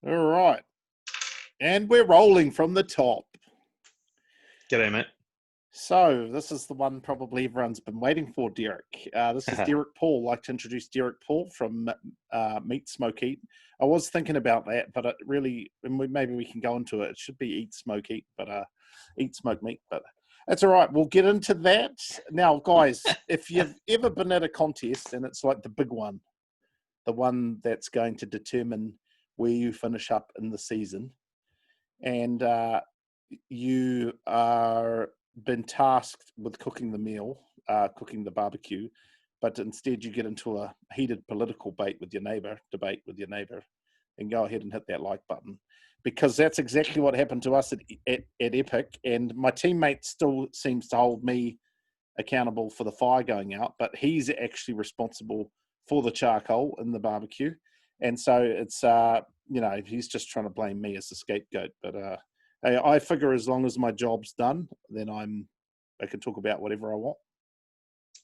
All right. And we're rolling from the top. G'day, mate. So this is the one probably everyone's been waiting for, Derrick. This is Derrick Paull. I'd like to introduce Derrick Paull from Meat Smoke Eat. I was thinking about that, but it really, and maybe we can go into it. It should be Eat Smoke Eat, but Eat Smoke Meat. But that's all right. We'll get into that. Now, guys, if you've ever been at a contest and it's like the big one, the one that's going to determine where you finish up in the season, and you are been tasked with cooking the meal, cooking the barbecue, but instead you get into a heated political debate with your neighbour, and go ahead and hit that like button, because that's exactly what happened to us at Epic. And my teammate still seems to hold me accountable for the fire going out, but he's actually responsible for the charcoal in the barbecue. And so it's, he's just trying to blame me as the scapegoat. But I figure as long as my job's done, then I can talk about whatever I want.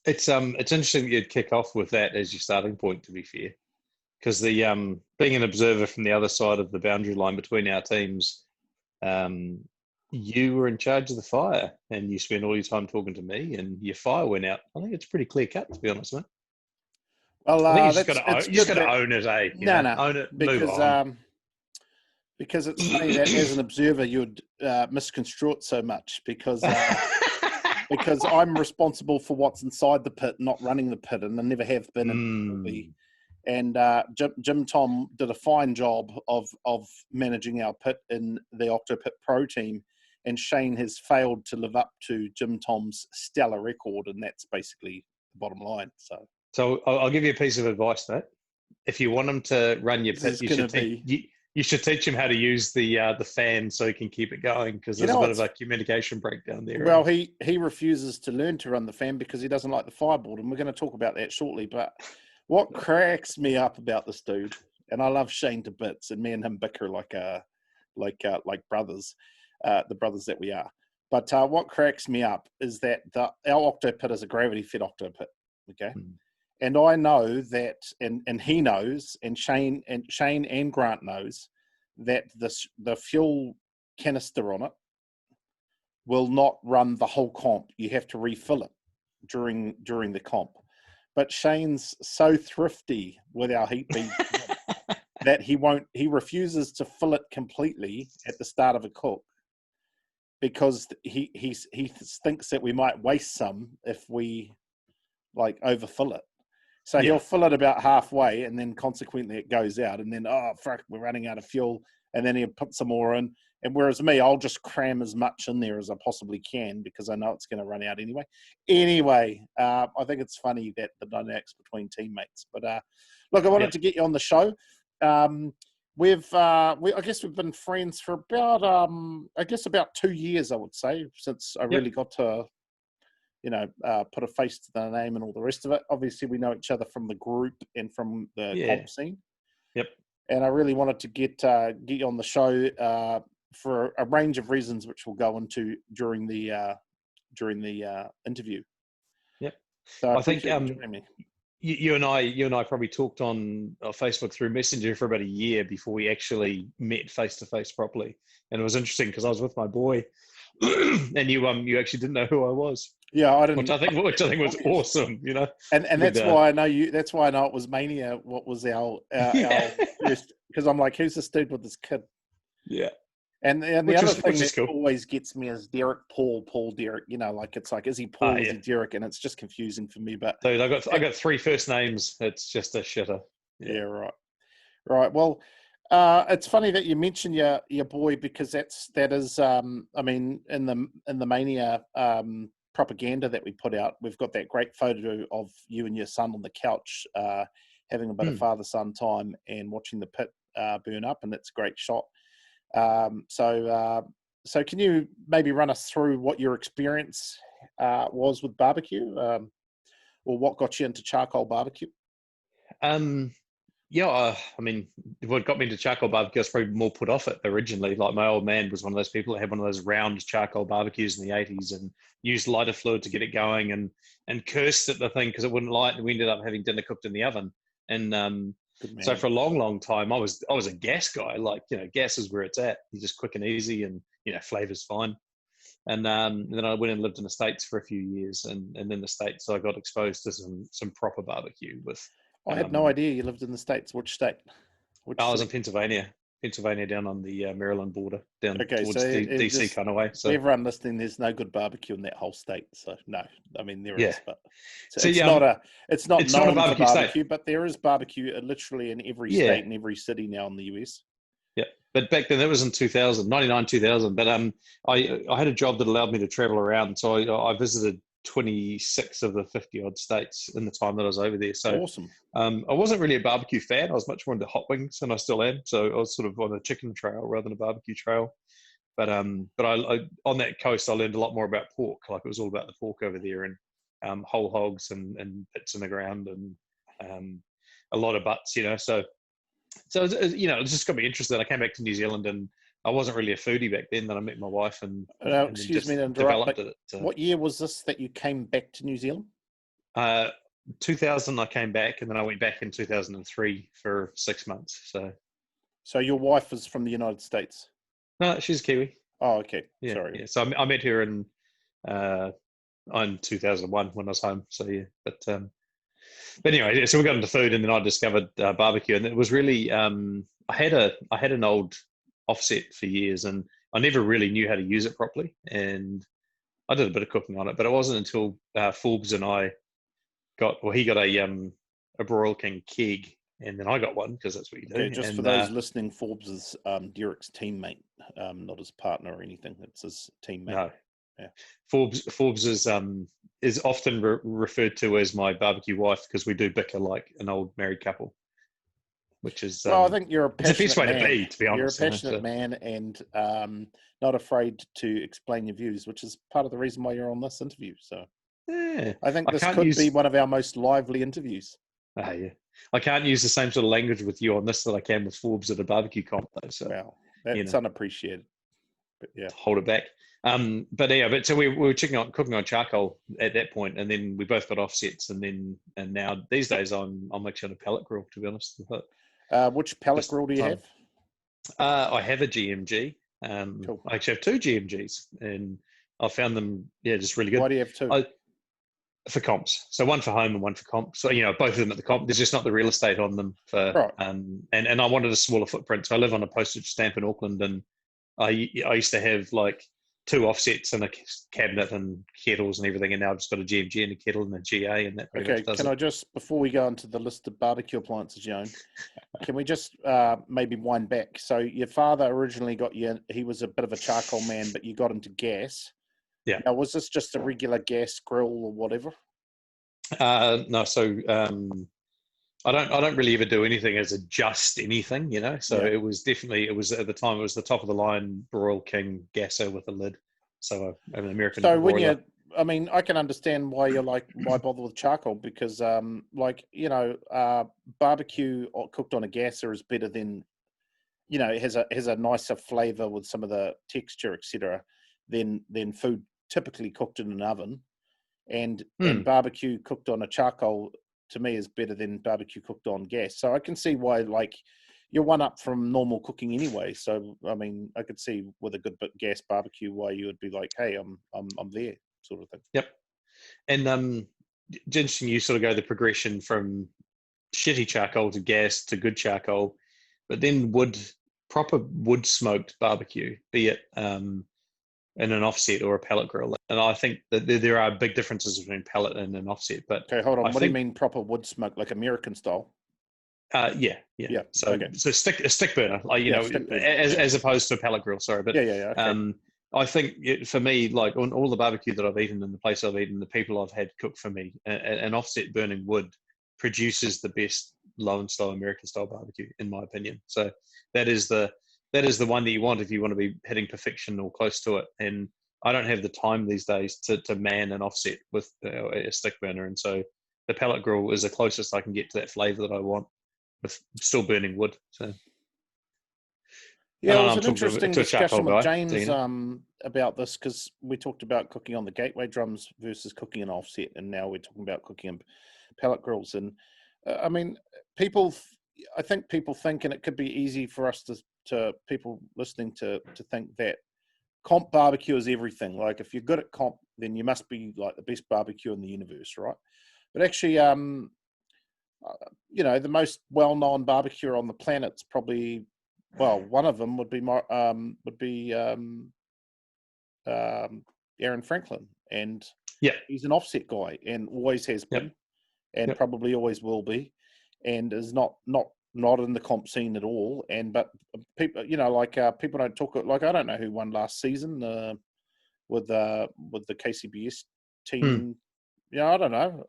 It's interesting that you'd kick off with that as your starting point, to be fair, because the being an observer from the other side of the boundary line between our teams, you were in charge of the fire, and you spent all your time talking to me, and your fire went out. I think it's pretty clear cut, to be honest, mate. Well, I think you just got to own it, eh? No, own it, because move on. Because it's funny that as an observer you'd misconstrue it so much, because because I'm responsible for what's inside the pit, not running the pit, and I never have been. And Jim Tom did a fine job of managing our pit in the Octopit Pro team, and Shane has failed to live up to Jim Tom's stellar record, and that's basically the bottom line. So I'll give you a piece of advice, mate. If you want him to run your pit, you should teach him how to use the fan so he can keep it going, because there's a bit of a communication breakdown there. Well, he refuses to learn to run the fan because he doesn't like the Fireboard, and we're going to talk about that shortly. But what cracks me up about this dude, and I love Shane to bits, and me and him bicker like brothers, the brothers that we are. But what cracks me up is that our Octopit is a gravity-fed Octopit, okay? And I know that, and he knows, and Shane and Grant knows that the fuel canister on it will not run the whole comp. You have to refill it during the comp. But Shane's so thrifty with our heat bead that he refuses to fill it completely at the start of a cook, because he thinks that we might waste some if we overfill it. So he'll fill it about halfway, and then consequently it goes out, and then, oh, fuck, we're running out of fuel, and then he'll put some more in. And whereas me, I'll just cram as much in there as I possibly can, because I know it's going to run out anyway. Anyway, I think it's funny that the dynamics between teammates. But look, I wanted to get you on the show. I guess we've been friends for about 2 years, I would say, since I really got to put a face to the name and all the rest of it. Obviously, we know each other from the group and from the comp scene. Yep. And I really wanted to get you on the show for a range of reasons, which we'll go into during the interview. Yep. So I think you and I probably talked on Facebook through Messenger for about a year before we actually met face to face properly, and it was interesting because I was with my boy, and you actually didn't know who I was. Yeah, I didn't. Which I think was awesome, And that's why I know you. That's why I know it was Mania. What was our first? Because I'm like, who's this dude with this kid? Yeah. And the other thing that always gets me is Derrick Paull Derrick. It's like, is he Paul? Is he Derrick? And it's just confusing for me. But dude, I got 3 first names. It's just a shitter. Yeah, right. Well, it's funny that you mention your boy, because that is in the Mania propaganda that we put out, we've got that great photo of you and your son on the couch having a bit of father-son time and watching the pit burn up, and it's a great shot. So can you maybe run us through what your experience was with barbecue, or what got you into charcoal barbecue? What got me into charcoal barbecue, I was probably more put off it originally. Like, my old man was one of those people that had one of those round charcoal barbecues in the 80s and used lighter fluid to get it going, and cursed at the thing because it wouldn't light, and we ended up having dinner cooked in the oven. And Good man. So for a long time, I was a gas guy. Like, gas is where it's at. You're just quick and easy, and flavor's fine. And then I went and lived in the States for a few years, and in the States I got exposed to some proper barbecue with. I had no idea you lived in the States. Which state? I was in Pennsylvania, down on the Maryland border, down towards so DC kind of way. So everyone listening, there's no good barbecue in that whole state. So no, I mean there is, but it's not known for barbecue, but there is barbecue literally in every state and every city now in the US. Yeah, but back then, that was in 2000, 99, 2000. But I had a job that allowed me to travel around, so I visited 26 of the 50 odd states in the time that I was over there. So awesome. I wasn't really a barbecue fan. I was much more into hot wings, and I still am. So I was sort of on a chicken trail rather than a barbecue trail. But I on that coast, I learned a lot more about pork. Like, it was all about the pork over there, and whole hogs and pits in the ground, and a lot of butts. So it just got me interested. I came back to New Zealand, and I wasn't really a foodie back then. Then I met my wife, and excuse me to interrupt, but what year was this that you came back to New Zealand? 2000 I came back, and then I went back in 2003 for 6 months. So your wife is from the United States? No, she's Kiwi. Oh, okay. Yeah, sorry. Yeah. So I met her in 2001 when I was home. So yeah, but anyway, so we got into food, and then I discovered barbecue, and it was really I had an old offset for years, and I never really knew how to use it properly, and I did a bit of cooking on it, but it wasn't until Forbes and I he got a Broil King keg, and then I got one, because that's what you do. Okay, just for those listening, Forbes is Derrick's teammate, not his partner or anything. It's his teammate. No. Yeah. Forbes is often referred to as my barbecue wife, because we do bicker like an old married couple, which is well, I think you're a passionate it's the best way man. to be, to be honest. You're a passionate man, and not afraid to explain your views, which is part of the reason why you're on this interview. So yeah, I think this could be one of our most lively interviews. Yeah, I can't use the same sort of language with you on this that I can with Forbes at a barbecue comp, though. So wow, that's unappreciated. But yeah, hold it back. But so we were cooking on charcoal at that point, and then we both got offsets, and now these days I'm actually on a pellet grill, to be honest. Which pellet grill do you have? I have a GMG. Cool. I actually have two GMGs, and I found them just really good. Why do you have two? For comps, so one for home and one for comp. So both of them at the comp. There's just not the real estate on them for. Right. And I wanted a smaller footprint, so I live on a postage stamp in Auckland, and I used to have like 2 offsets and a cabinet and kettles and everything, and now I've just got a GMG and a kettle and a GA, and that. Okay, can I just, before we go into the list of barbecue appliances you own, can we just maybe wind back? So your father originally got you, he was a bit of a charcoal man, but you got into gas. Yeah. Now, was this just a regular gas grill or whatever? No, so I don't really ever do anything as a just anything, So it was definitely, at the time, it was the top of the line Broil King gasser with a lid. So an American. So when I can understand why you're like, why bother with charcoal? Because barbecue cooked on a gasser is better than, it has a nicer flavor with some of the texture, etc., than food typically cooked in an oven, and barbecue cooked on a charcoal to me is better than barbecue cooked on gas. So I can see why, like, you're one up from normal cooking anyway. So I mean, I could see with a good gas barbecue why you would be like, hey, I'm there, sort of thing. Yep. And it's interesting you sort of go the progression from shitty charcoal to gas to good charcoal, but then proper wood smoked barbecue, be it in an offset or a pellet grill. And I think that there are big differences between pellet and an offset. But okay, hold on. What do you mean proper wood smoke, like American style? Yeah. So a stick burner, like stick burner. As opposed to a pellet grill. Sorry, but yeah. Okay. I think for me, like on all the barbecue that I've eaten and the place I've eaten, the people I've had cook for me, an offset burning wood produces the best low and slow American style barbecue, in my opinion. So that is the one that you want if you want to be hitting perfection or close to it. And I don't have the time these days to man an offset with a stick burner. And so the pellet grill is the closest I can get to that flavor that I want with still burning wood. So yeah, it was an interesting discussion with James about this, because we talked about cooking on the gateway drums versus cooking an offset, and now we're talking about cooking in pellet grills. And I mean, people, I think people think, and it could be easy for us to people listening to think that comp barbecue is everything. Like if you're good at comp, then you must be like the best barbecue in the universe, right? But actually, the most well-known barbecue on the planet's probably, well, one of them would be Aaron Franklin, and he's an offset guy and always has been, and probably always will be, and is not in the comp scene at all. And but people, people don't talk, like I don't know who won last season with the KCBS team. I don't know.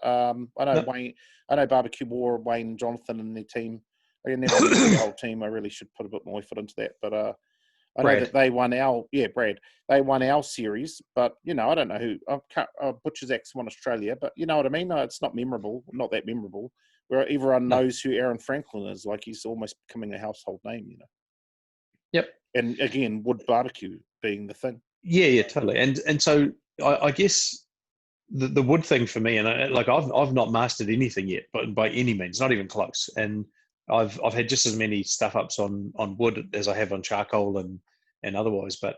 I know Wayne. I know Barbecue War, Wayne, Jonathan, and their team. I never looked at the whole team. I really should put a bit more effort into that. But I know that they won Brad. They won our series, but I don't know who. Butcher's X won Australia, but you know what I mean. No, it's not memorable. Not that memorable. Where everyone knows who Aaron Franklin is. Like he's almost becoming a household name. Yep. And again, wood barbecue being the thing. Yeah, totally. And so I guess the wood thing for me, and I've not mastered anything yet, but by any means, not even close. And I've had just as many stuff ups on wood as I have on charcoal and otherwise. But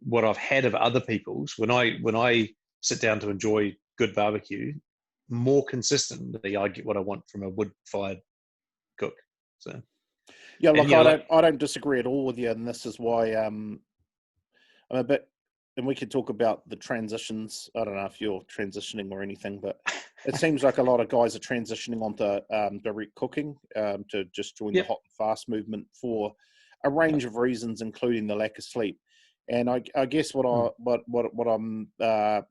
what I've had of other people's, when I sit down to enjoy good barbecue, more consistently I get what I want from a wood fired cook. So yeah, look, I don't disagree at all with you, and this is why I'm a bit. And we could talk about the transitions. I don't know if you're transitioning or anything, but it seems like a lot of guys are transitioning onto direct cooking to just join the hot and fast movement for a range of reasons, including the lack of sleep. And I guess what I'm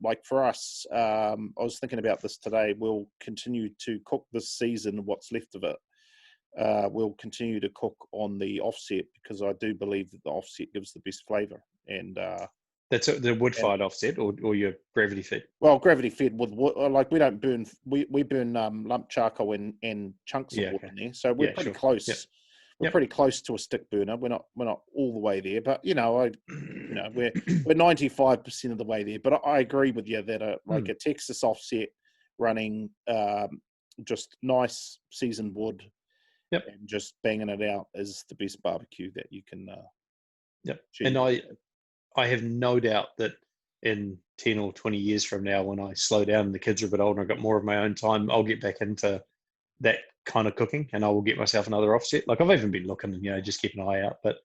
like for us, I was thinking about this today. We'll continue to cook this season, what's left of it. We'll continue to cook on the offset because I do believe that the offset gives the best flavour. And that's the wood-fired offset or your gravity fed? Well, gravity fed with wood. Like we don't burn. We burn lump charcoal and chunks of wood in there, so we're pretty close. Yep. We're pretty close to a stick burner. We're not all the way there, but we're 95% of the way there. But I agree with you that a Texas offset running just nice seasoned wood, and just banging it out is the best barbecue that you can. And I have no doubt that in 10 or 20 years from now, when I slow down and the kids are a bit older and I've got more of my own time, I'll get back into that kind of cooking and I will get myself another offset. Like I've even been looking, just keep an eye out, but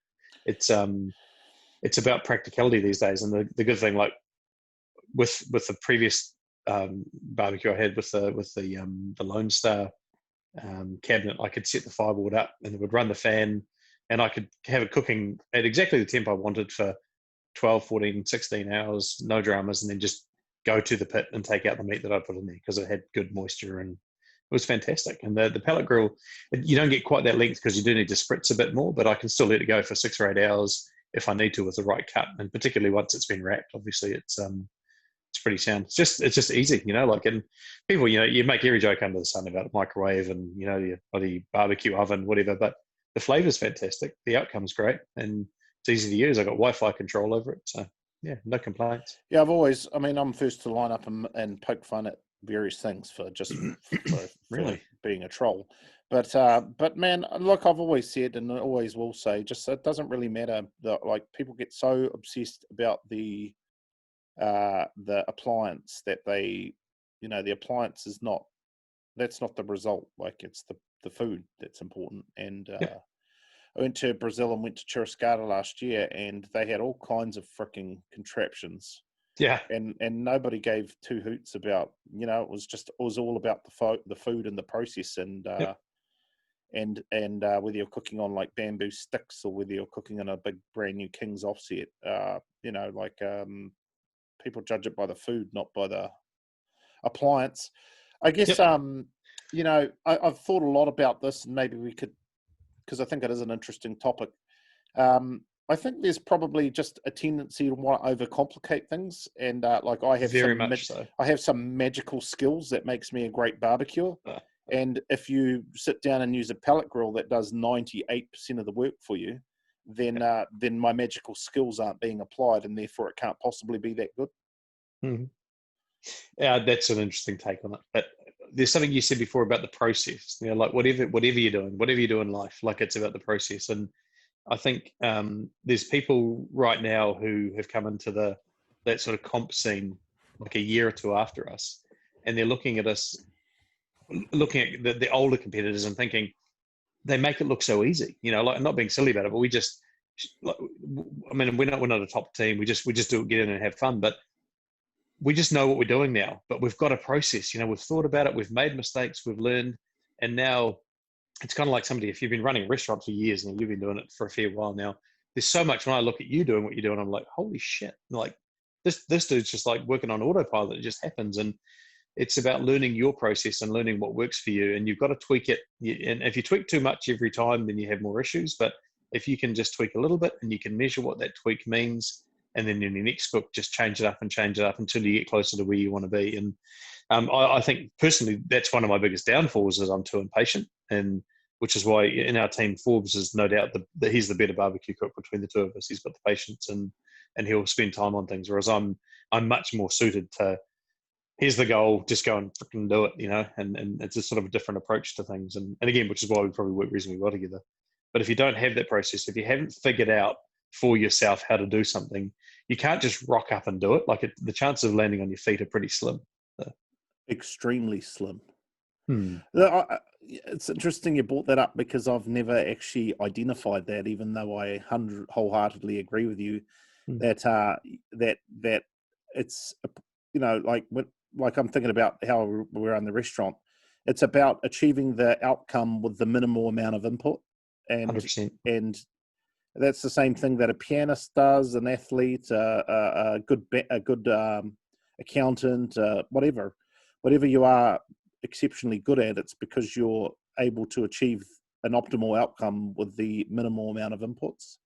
it's about practicality these days. And the good thing, like with the previous barbecue I had with the Lone Star cabinet, I could set the Fireboard up and it would run the fan and I could have it cooking at exactly the temp I wanted for 12, 14, 16 hours, no dramas, and then just go to the pit and take out the meat that I put in there because it had good moisture and it was fantastic. And the pellet grill, you don't get quite that length because you do need to spritz a bit more, but I can still let it go for 6 or 8 hours if I need to with the right cut. And particularly once it's been wrapped, obviously it's pretty sound. It's just easy, and people, you make every joke under the sun about a microwave and, the barbecue oven, whatever, but the flavor's fantastic. The outcome's great. And it's easy to use. I've got Wi-Fi control over it. So, yeah, no complaints. Yeah, I'm first to line up and poke fun at various things for really being a troll. But man, look, I've always said and I always will say, just it doesn't really matter that like people get so obsessed about the appliance that the appliance is that's not the result. Like it's the food that's important. And I went to Brazil and went to Churrascada last year, and they had all kinds of freaking contraptions. Yeah, and nobody gave two hoots about. It was all about the food and the process, and whether you're cooking on like bamboo sticks or whether you're cooking on a big brand new King's offset. People judge it by the food, not by the appliance. I guess I've thought a lot about this, and maybe we could. Because I think it is an interesting topic. I think there's probably just a tendency to want to overcomplicate things, and like I have some magical skills that makes me a great barbecuer. And if you sit down and use a pellet grill that does 98% of the work for you, then my magical skills aren't being applied, and therefore it can't possibly be that good. Mm-hmm. Yeah, that's an interesting take on it. But there's something you said before about the process, like whatever you do in life, like it's about the process. And I think there's people right now who have come into that sort of comp scene like a year or two after us, and they're looking at us, looking at the older competitors and thinking they make it look so easy, like, I'm not being silly about it, but we just, like, I mean, we're not a top team. We just do it, get in and have fun, but we just know what we're doing now. But we've got a process, we've thought about it, we've made mistakes, we've learned, and now it's kind of like somebody, if you've been running a restaurant for years and you've been doing it for a fair while now, there's so much when I look at you doing what you're doing, I'm like, holy shit, like this dude's just like working on autopilot. It just happens. And it's about learning your process and learning what works for you. And you've got to tweak it. And if you tweak too much every time, then you have more issues. But if you can just tweak a little bit and you can measure what that tweak means, and then in your next cook, just change it up until you get closer to where you want to be. And I think personally, that's one of my biggest downfalls, is I'm too impatient. And which is why in our team, Forbes is no doubt that he's the better barbecue cook between the two of us. He's got the patience and he'll spend time on things. Whereas I'm much more suited to, here's the goal, just go and freaking do it, and it's a sort of a different approach to things. And again, which is why we probably work reasonably well together. But if you don't have that process, if you haven't figured out for yourself how to do something, you can't just rock up and do it. Like the chances of landing on your feet are pretty slim. So. Extremely slim. It's interesting you brought that up, because I've never actually identified that, even though I wholeheartedly agree with you that it's, like I'm thinking about how we run the restaurant. It's about achieving the outcome with the minimal amount of input, and 100%. And that's the same thing that a pianist does, an athlete, a good accountant, whatever you are exceptionally good at, it's because you're able to achieve an optimal outcome with the minimal amount of inputs.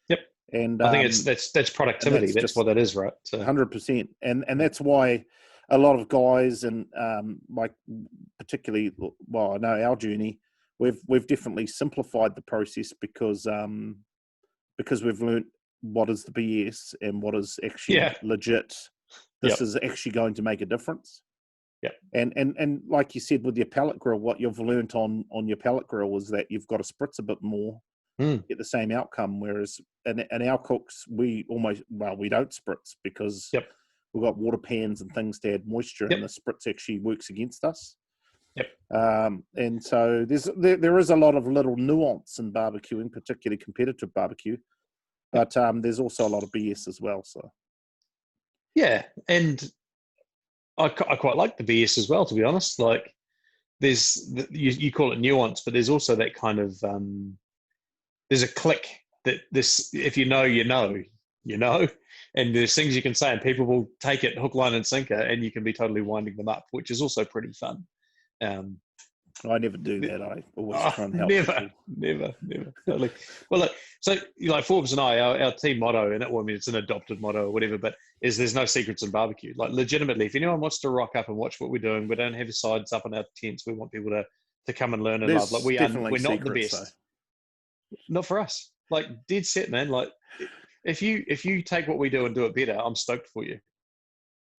Yep. And I think that's productivity. That's what that is, right? So. 100%. And that's why a lot of guys, and like particularly, well, I know our journey, we've definitely simplified the process, because we've learned what is the BS and what is actually legit. This is actually going to make a difference. Yeah. And like you said with your pellet grill, what you've learnt on your pellet grill is that you've got to spritz a bit more to get the same outcome. Whereas in our cooks, we don't spritz, because we've got water pans and things to add moisture, and the spritz actually works against us. Yep. And so there is a lot of little nuance in barbecuing, particularly competitive barbecue, but there's also a lot of BS as well. So. Yeah, and I quite like the BS as well, to be honest. Like, you call it nuance, but there's also that kind of there's a click that if you know, and there's things you can say and people will take it hook, line, and sinker, and you can be totally winding them up, which is also pretty fun. I never do that. I always try and help. Never. Totally. Well, look, so like Forbes and I, our team motto, and it's an adopted motto or whatever, but is there's no secrets in barbecue. Like, legitimately, if anyone wants to rock up and watch what we're doing, we don't have sides up in our tents. We want people to come and learn and love. Like, we're not the best. Though. Not for us. Like, dead set, man. Like, if you take what we do and do it better, I'm stoked for you.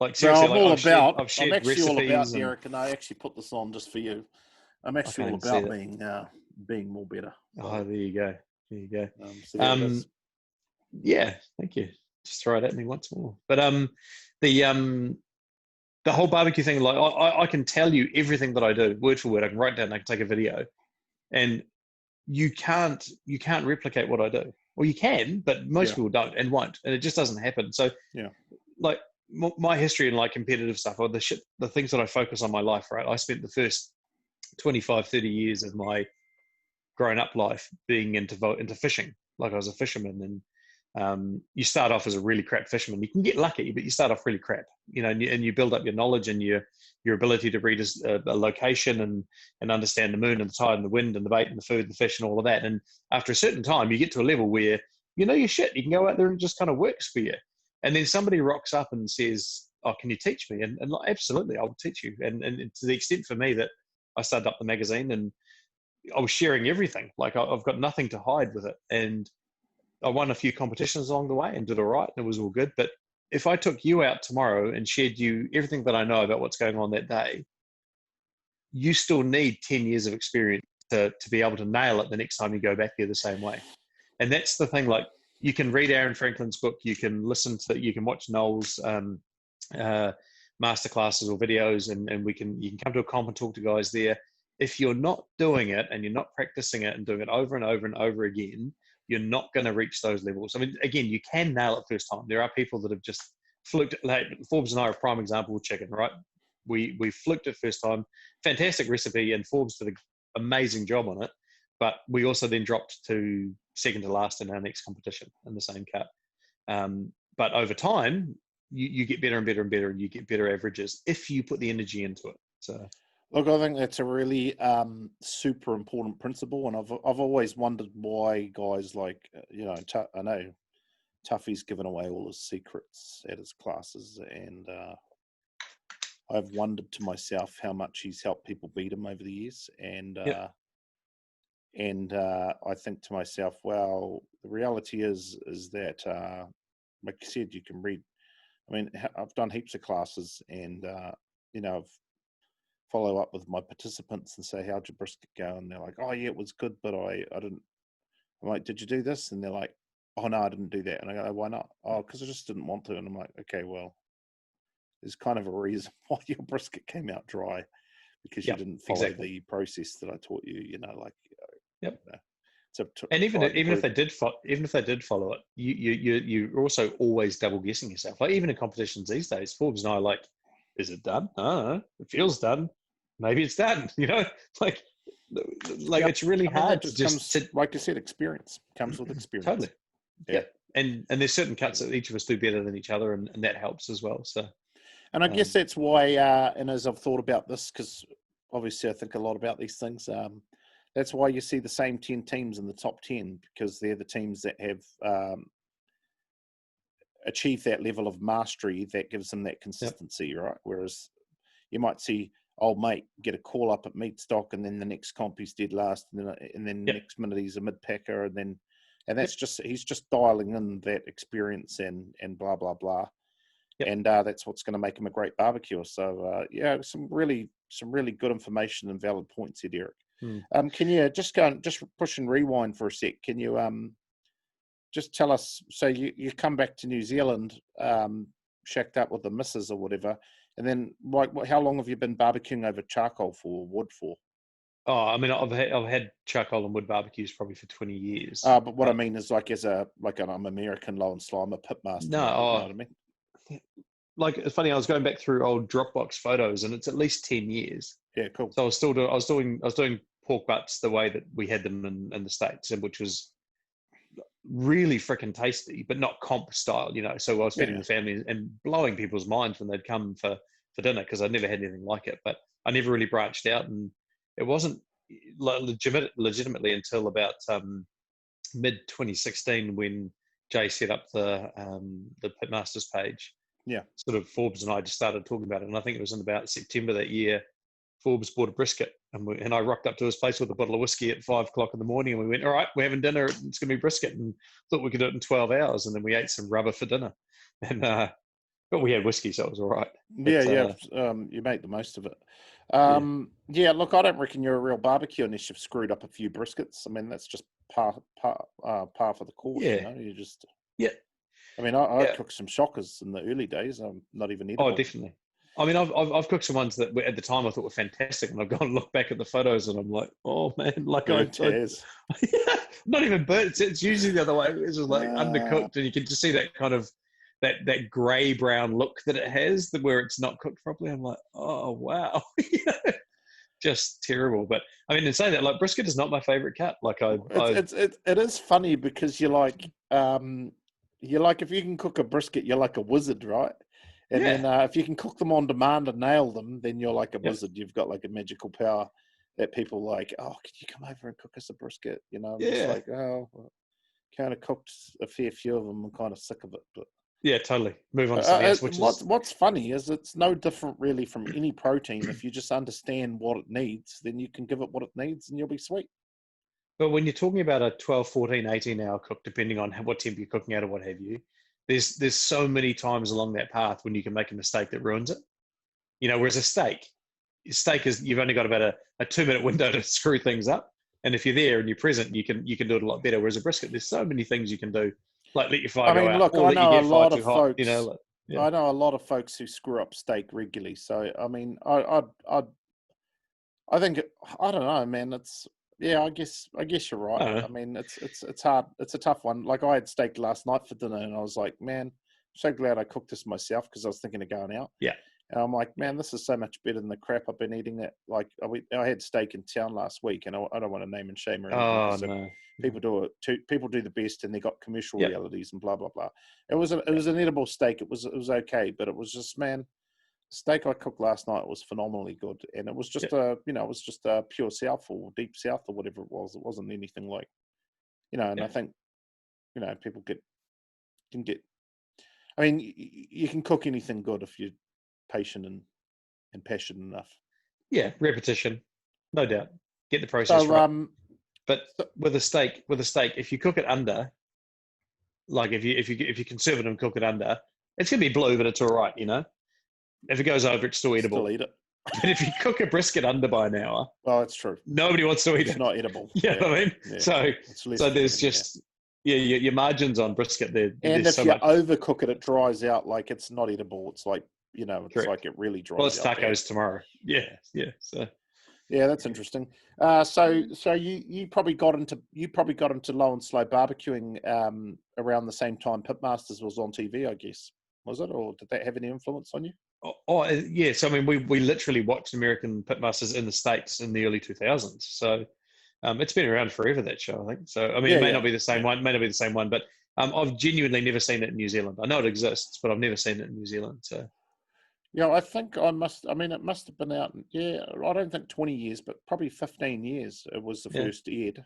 Like, seriously, I'm I've shared actually all about, and, Derrick, and I actually put this on just for you. I'm actually all about being more better. Oh, there you go. So yeah, thank you. Just throw it at me once more. But the whole barbecue thing, like I can tell you everything that I do word for word. I can write down. I can take a video, and you can't replicate what I do. Well, you can, but most people don't and won't, and it just doesn't happen. So like my history and like competitive stuff, or the things that I focus on my life. Right, I spent the first 25, 30 years of my grown up life being into fishing. Like, I was a fisherman, and you start off as a really crap fisherman. You can get lucky, but you start off really crap, and you build up your knowledge and your ability to read a location and understand the moon and the tide and the wind and the bait and the food, the fish and all of that. And after a certain time, you get to a level where you know your shit. You can go out there and it just kind of works for you. And then somebody rocks up and says, "Oh, can you teach me?" And like, absolutely, I will teach you. And to the extent for me that I started up the magazine and I was sharing everything. Like, I've got nothing to hide with it. And I won a few competitions along the way and did all right. And it was all good. But if I took you out tomorrow and shared you everything that I know about what's going on that day, you still need 10 years of experience to be able to nail it the next time you go back there the same way. And that's the thing, like, you can read Aaron Franklin's book, you can you can watch Noel's masterclasses or videos, and you can come to a comp and talk to guys there. If you're not doing it and you're not practicing it and doing it over and over and over again, you're not going to reach those levels. I mean, again, you can nail it first time. There are people that have just fluked it. Like Forbes and I are a prime example with chicken, right? We fluked it first time. Fantastic recipe, and Forbes did an amazing job on it. But we also then dropped to second to last in our next competition in the same cut. But over time, you get better and better and better, and you get better averages if you put the energy into it. So, look, I think that's a really super important principle, and I've always wondered why guys like I know Tuffy's given away all his secrets at his classes, and I've wondered to myself how much he's helped people beat him over the years, and I think to myself, well, the reality is that, like you said, you can read. I mean, I've done heaps of classes, and I've follow up with my participants and say, "How'd your brisket go?" And they're like, "Oh yeah, it was good, but I didn't." I'm like, "Did you do this?" And they're like, "Oh no, I didn't do that." And I go, "Why not?" "Oh, because I just didn't want to." And I'm like, "Okay, well, there's kind of a reason why your brisket came out dry, because you didn't follow the process that I taught you. And even if they did follow it, you're also always double guessing yourself. Like even in competitions these days, Forbes and I are like, "Is it done? I don't know. It feels done. Maybe it's done." Like it's really hard to just like you said, experience comes with experience. Totally. Yeah. And there's certain cuts that each of us do better than each other, and that helps as well. So, and I guess that's why, and as I've thought about this, because obviously I think a lot about these things, that's why you see the same 10 teams in the top 10, because they're the teams that have achieved that level of mastery that gives them that consistency, right? Whereas you might see old mate get a call up at Meatstock, and then the next comp he's dead last, and then next minute he's a mid packer, and that's just, he's just dialing in that experience and blah blah blah, and that's what's going to make him a great barbecuer. So some really good information and valid points here, Derrick. Can you just push and rewind for a sec? Can you just tell us, so you come back to New Zealand, shacked up with the missus or whatever, and then how long have you been barbecuing over charcoal for, wood for? Oh, I mean, I've had charcoal and wood barbecues probably for 20 years. But what I mean is, like, I'm American low and slow, I'm a pit master. No, you know what I mean? Like, it's funny, I was going back through old Dropbox photos, and it's at least 10 years. Yeah, cool. So I was doing pork butts the way that we had them in the States, and which was really freaking tasty, but not comp style, So I was feeding the family and blowing people's minds when they'd come for dinner, because I'd never had anything like it. But I never really branched out, and it wasn't legitimately until about mid 2016 when Jay set up the Pitmasters page. Yeah, sort of Forbes and I just started talking about it, and I think it was in about September that year. Forbes bought a brisket, and I rocked up to his place with a bottle of whiskey at 5 o'clock in the morning, and we went, "All right, we're having dinner. It's going to be brisket," and thought we could do it in 12 hours, and then we ate some rubber for dinner, and but we had whiskey, so it was all right. You made the most of it. Look, I don't reckon you're a real barbecue unless you've screwed up a few briskets. I mean, that's just par for the course. You just I mean, I cooked some shockers in the early days. I'm not even edible. Oh, definitely. I mean, I've cooked some ones that at the time I thought were fantastic, and I've gone and looked back at the photos, and I'm like, oh man, like not even burnt. It's usually the other way. It's just like undercooked, and you can just see that kind of that grey brown look that it has, where it's not cooked properly. I'm like, oh wow, just terrible. But I mean, in saying that, like, brisket is not my favorite cut. Like it is funny, because you're like if you can cook a brisket, you're like a wizard, right? And then if you can cook them on demand and nail them, then you're like a wizard. You've got like a magical power that people like, "Oh, could you come over and cook us a brisket?" I'm just like, oh, kind of cooked a fair few of them. I'm kind of sick of it. But yeah, totally. Move on to something else. What's funny is it's no different really from any protein. If you just understand what it needs, then you can give it what it needs, and you'll be sweet. But when you're talking about a 12, 14, 18-hour cook, depending on what temp you're cooking at or what have you, there's so many times along that path when you can make a mistake that ruins it. Whereas a steak, steak is, you've only got about a 2-minute window to screw things up. And if you're there and you're present, you can do it a lot better. Whereas a brisket, there's so many things you can do, like let your fire I go mean, out, look, or I let you know a get fire lot too of hot. folks. Yeah. I know a lot of folks who screw up steak regularly. So I mean, I think I don't know, man. It's yeah. I guess you're right. I don't know. I mean, it's hard. It's a tough one. Like I had steak last night for dinner, and I was like, man, I'm so glad I cooked this myself because I was thinking of going out. Yeah. And I'm like, man, this is so much better than the crap I've been eating. It like I had steak in town last week, and I don't want to name and shame or anything. Oh 'Cause no. people do it. People do the best, and they got commercial Yep. realities and blah blah blah. It was an edible steak. It was okay, but it was just, man, the steak I cooked last night was phenomenally good, and it was just Yep. it was just a pure south or deep south or whatever it was. It wasn't anything like, and I Yep. think people can get. I mean, you can cook anything good if you're patient and passionate enough. Yeah, repetition, no doubt. Get the process So right. But with a steak, if you cook it under, like if you conserve it and cook it under, it's gonna be blue, but it's all right. If it goes over, it's still eatable. still eat it. But if you cook a brisket under by an hour, Well, it's true. nobody wants to eat it. It's not edible. You know what I mean? Yeah. So there's just your margins on brisket there. And if so you much. overcook it, it dries out like it's not edible. It's like it's Correct. like it really dries. Well, it's out tacos bad. tomorrow. Yeah. So yeah, that's interesting. So you probably got into low and slow barbecuing around the same time Pitmasters was on TV, I guess. Was it, or did that have any influence on you? Oh yes. I mean, we literally watched American Pitmasters in the States in the early 2000s. So it's been around forever, that show, I think. So I mean, it may not be the same one, may not be the same one, but I've genuinely never seen it in New Zealand. I know it exists, but I've never seen it in New Zealand. So yeah, I think it must have been out. Yeah, I don't think 20 years, but probably 15 years. It was the first aired.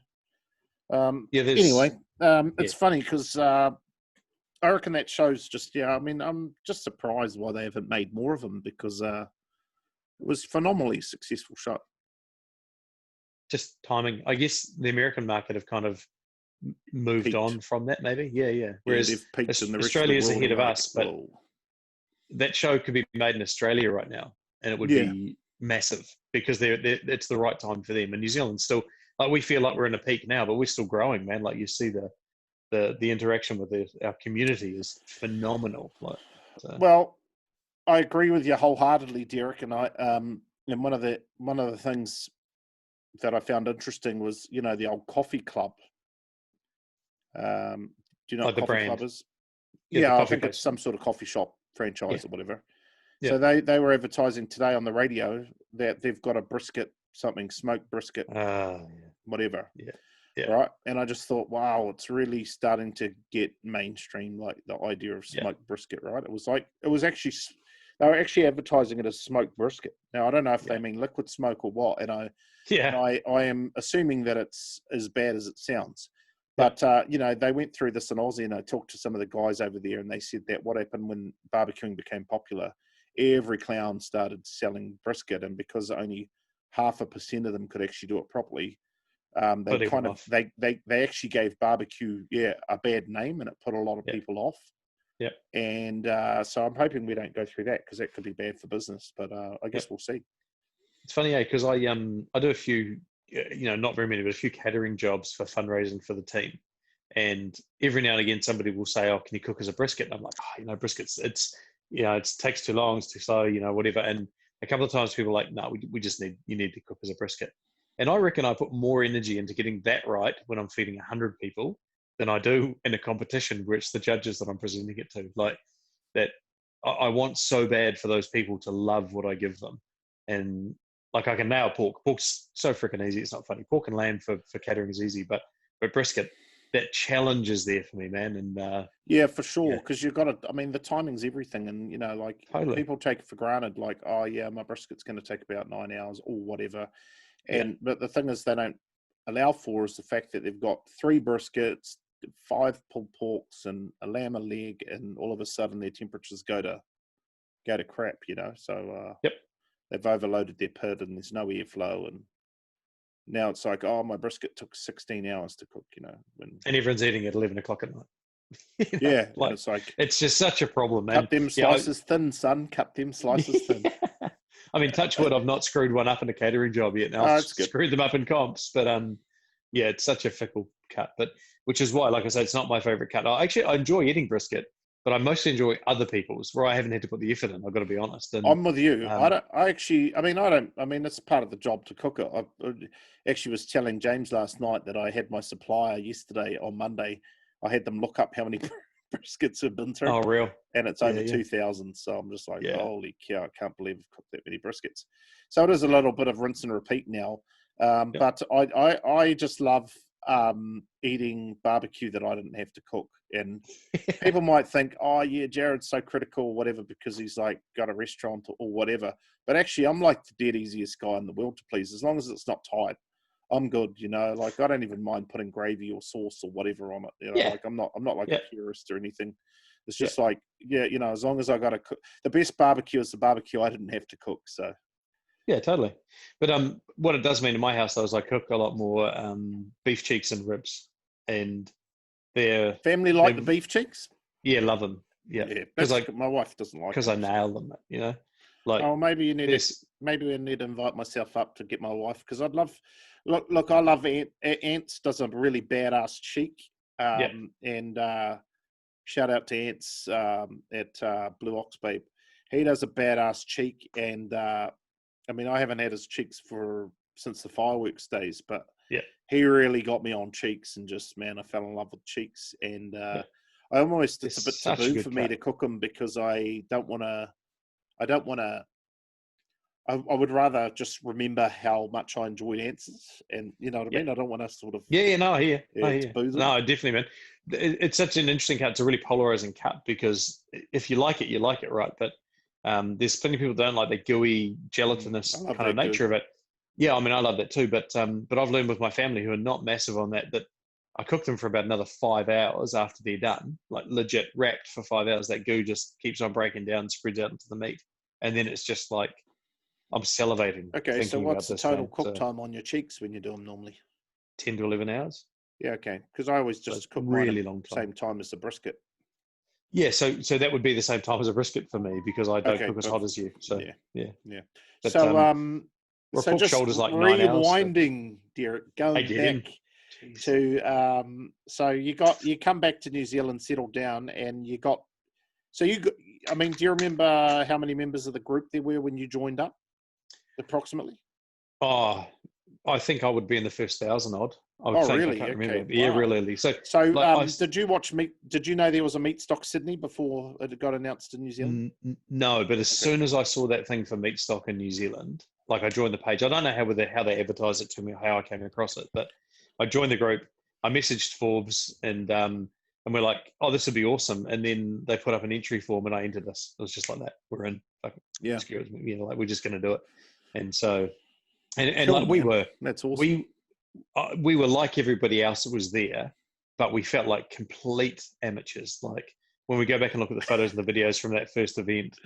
Anyway, it's funny because I reckon that show's just, I mean, I'm just surprised why they haven't made more of them because it was phenomenally successful show. Just timing. I guess the American market have kind of moved Peaked. on from that, maybe. Yeah. Whereas Australia's ahead of us, but that show could be made in Australia right now, and it would be massive because it's the right time for them. And New Zealand still, like, we feel like we're in a peak now, but we're still growing, man. Like, you see the interaction with our community is phenomenal. Well, I agree with you wholeheartedly, Derrick. And and one of the things that I found interesting was, the old coffee club. Do you know what the coffee brand club is? Yeah, I think it's some sort of coffee shop franchise or whatever. Yeah. So they were advertising today on the radio that they've got a brisket, something smoked brisket, whatever. Yeah. Right. And I just thought, wow, it's really starting to get mainstream, like the idea of smoked brisket, right? It was actually, they were actually advertising it as smoked brisket. Now, I don't know if they mean liquid smoke or what. And I am assuming that it's as bad as it sounds. But, they went through this in Aussie, and I talked to some of the guys over there, and they said that what happened when barbecuing became popular, every clown started selling brisket. And because only 0.5% of them could actually do it properly, they actually gave barbecue a bad name, and it put a lot of people off. Yeah. And so I'm hoping we don't go through that because that could be bad for business. But I guess we'll see. It's funny, because I do a few, not very many, but a few catering jobs for fundraising for the team. And every now and again, somebody will say, "Oh, can you cook as a brisket?" And I'm like, briskets, it takes too long, it's too slow, whatever. And a couple of times people are like, "No, you need to cook as a brisket." And I reckon I put more energy into getting that right when I'm feeding 100 people than I do in a competition where it's the judges that I'm presenting it to. Like, that I want so bad for those people to love what I give them. And like, I can nail pork. Pork's so freaking easy. It's not funny. Pork and lamb for catering is easy, but brisket, that challenge is there for me, man. And for sure, because you've got to. I mean, the timing's everything, and totally. People take it for granted. Like, oh yeah, my brisket's going to take about 9 hours or whatever. But the thing is, they don't allow for is the fact that they've got 3 briskets, 5 pulled porks, and a lamb a leg, and all of a sudden their temperatures go to crap. So they've overloaded their pit, and there's no airflow, and now it's like, oh, my brisket took 16 hours to cook. And everyone's eating at 11 o'clock at night. It's like, it's just such a problem, man. Cut them slices thin, son. Cut them slices thin. I mean, touch wood, I've not screwed one up in a catering job yet. Now I've screwed them up in comps, but yeah, it's such a fickle cut. But which is why, like I said, it's not my favorite cut. I enjoy eating brisket, but I mostly enjoy other people's where I haven't had to put the effort in. I've got to be honest. And, I'm with you. I mean, it's part of the job to cook it. I actually was telling James last night that I had my supplier yesterday on Monday. I had them look up how many briskets have been through. Oh, real? And it's over 2,000. So I'm just like, holy cow, I can't believe I've cooked that many briskets. So it is a little bit of rinse and repeat now. But I just love eating barbecue that I didn't have to cook. And people might think, oh yeah, Jared's so critical or whatever because he's like got a restaurant or whatever. But actually, I'm like the dead easiest guy in the world to please. As long as it's not tight, I'm good. You know, like I don't even mind putting gravy or sauce or whatever on it. You know, like I'm not like a purist or anything. It's just like, you know, as long as I got to cook, the best barbecue is the barbecue I didn't have to cook. So. Yeah, totally. But what it does mean in my house, though, is I cook a lot more beef cheeks and ribs, and they're family like the beef cheeks. Yeah, love them. Yeah, because like my wife doesn't like. Because I nail them, you know. Like, oh, maybe I need to invite myself up to get my wife because I'd love. Look, I love Ants. Does a really badass cheek. And shout out to Ants at Blue Ox Babe. He does a badass cheek, and I mean, I haven't had his cheeks since the fireworks days, but he really got me on cheeks, and just, man, I fell in love with cheeks. And I almost, it's a bit taboo for me to cook them because I would rather just remember how much I enjoyed ants, and you know what I mean? I don't want to sort of... No, I hear. No, definitely, man. It's such an interesting cut. It's a really polarizing cut because if you like it, right? But there's plenty of people who don't like the gooey, gelatinous kind of nature of it. Yeah, I mean, I love that too. But I've learned with my family who are not massive on that I cook them for about another 5 hours after they're done, like legit wrapped for 5 hours. That goo just keeps on breaking down, spreads out into the meat. And then it's just like, I'm salivating. Okay, so what's the total cook time on your cheeks when you do them normally? 10 to 11 hours. Yeah, okay. Because I always just cook really long time. Same time as the brisket. Yeah, so that would be the same time as a brisket for me because I don't cook as hot as you. So yeah. But, so just shoulders like rewinding, Derrick, going back to so you come back to New Zealand, settled down, and I mean, do you remember how many members of the group there were when you joined up, approximately? Oh, I think I would be in the first 1,000 odd. Really? I can't remember. Yeah, really. So did you watch Did you know there was a Meatstock Sydney before it got announced in New Zealand? No, but as soon as I saw that thing for Meatstock in New Zealand, like I joined the page. I don't know how they advertised it to me or how I came across it, but I joined the group. I messaged Forbes and we're like, oh, this would be awesome. And then they put up an entry form and I entered this. It was just like that. We're in. Excuse me. Like we're just going to do it. And so, and cool, like we were. That's awesome. We were like everybody else that was there, but we felt like complete amateurs. Like when we go back and look at the photos and the videos from that first event,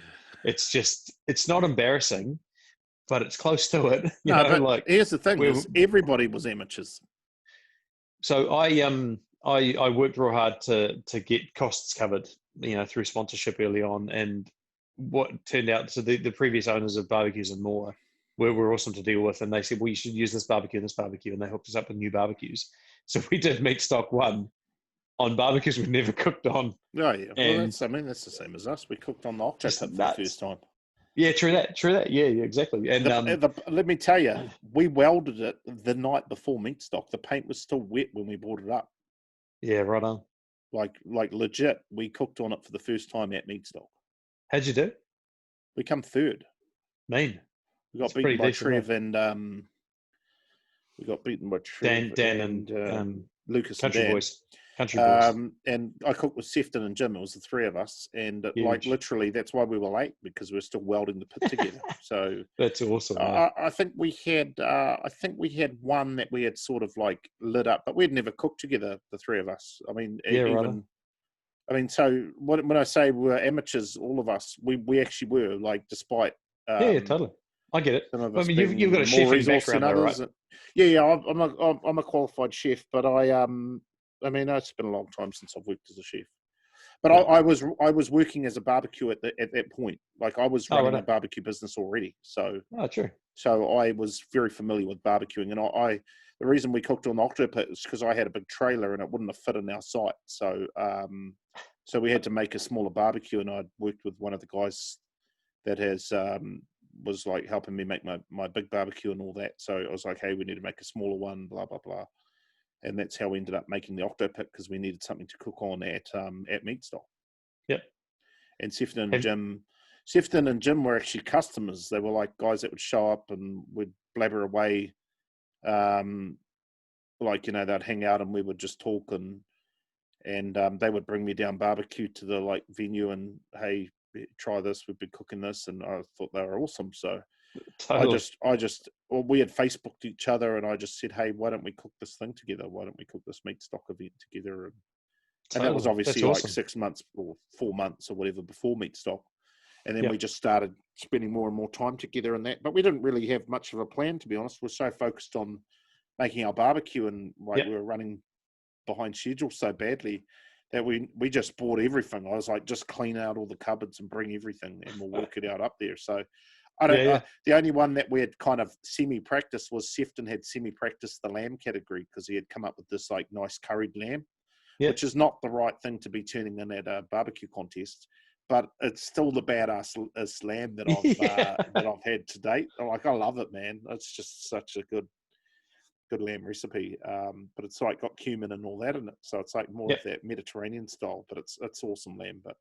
it's not embarrassing, but it's close to it. You know, but like here's the thing: everybody was amateurs. So I worked real hard to get costs covered, you know, through sponsorship early on, and what turned out, so the previous owners of Barbecues and More were awesome to deal with, and they said, well, you should use this barbecue, and they hooked us up with new barbecues. So we did Meatstock 1 on barbecues we've never cooked on. Oh yeah, well that's the same as us. We cooked on the Octo Pit for the first time. Yeah, true that. Yeah, exactly. And let me tell you, we welded it the night before Meatstock. The paint was still wet when we brought it up. Yeah, right on. Like legit, we cooked on it for the first time at Meatstock. How'd you do? We come third. Mean. We got beaten by Trev and Dan and Lucas Country and Dan. Boys. Country Boys. And I cooked with Sefton and Jim. It was the three of us, and like literally, that's why we were late, because we were still welding the pit together. So that's awesome. I think we had one that we had sort of like lit up, but we'd never cooked together, the three of us. I mean, so when I say we're amateurs, all of us, we actually were, like, despite. Yeah, totally. I get it. I mean, you've got a chefing background, though, right? Yeah. I'm a qualified chef, but I mean, it's been a long time since I've worked as a chef. But I was working as a barbecue at that point. Like I was running a barbecue business already, so true. So I was very familiar with barbecuing, and the reason we cooked on the octopit is because I had a big trailer and it wouldn't have fit in our site, so so we had to make a smaller barbecue, and I'd worked with one of the guys that was like helping me make my big barbecue and all that. So I was like, hey, we need to make a smaller one, blah blah blah. And that's how we ended up making the octopit, because we needed something to cook on at Meatstock. Yep. And Sefton and Jim were actually customers. They were like guys that would show up and would blabber away. Like, you know, they'd hang out and we would just talk, and they would bring me down barbecue to the like venue and, hey, try this. We've been cooking this, and I thought they were awesome. So totally. We had Facebooked each other, and I just said, hey, why don't we cook this thing together? Why don't we cook this Meatstock event together? And that was obviously like 6 months or 4 months or whatever before Meatstock. And then we just started spending more and more time together in that. But we didn't really have much of a plan, to be honest. We're so focused on making our barbecue, and like we were running behind schedule so badly that we just bought everything. I was like, just clean out all the cupboards and bring everything, and we'll work it out up there. So the only one that we had kind of semi-practiced was Sefton had semi-practiced the lamb category, because he had come up with this like nice curried lamb, which is not the right thing to be turning in at a barbecue contest. But it's still the badass lamb that I've had to date. Like, I love it, man. It's just such a good lamb recipe. But it's like got cumin and all that in it, so it's like more of that Mediterranean style. But it's awesome lamb. But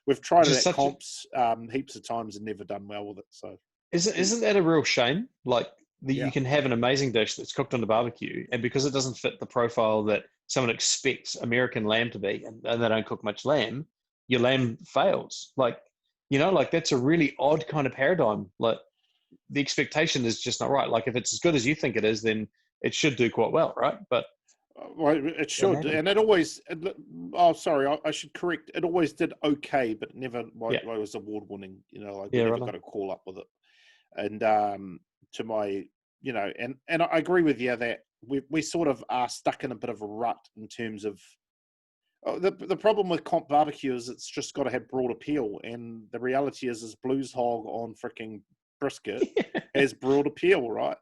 we've tried it at comps heaps of times and never done well with it. So isn't that a real shame? Like you can have an amazing dish that's cooked on the barbecue, and because it doesn't fit the profile that someone expects American lamb to be, and they don't cook much lamb, your lamb fails. Like, you know, like that's a really odd kind of paradigm. Like the expectation is just not right. Like if it's as good as you think it is, then it should do quite well, right? But well, it should, and it always. I should correct. It always did okay, but never was award winning. You know, like we never got a call up with it. And to my, you know, and I agree with you that we sort of are stuck in a bit of a rut in terms of. The problem with comp barbecue is it's just got to have broad appeal, and the reality is Blues Hog on freaking brisket has broad appeal, right?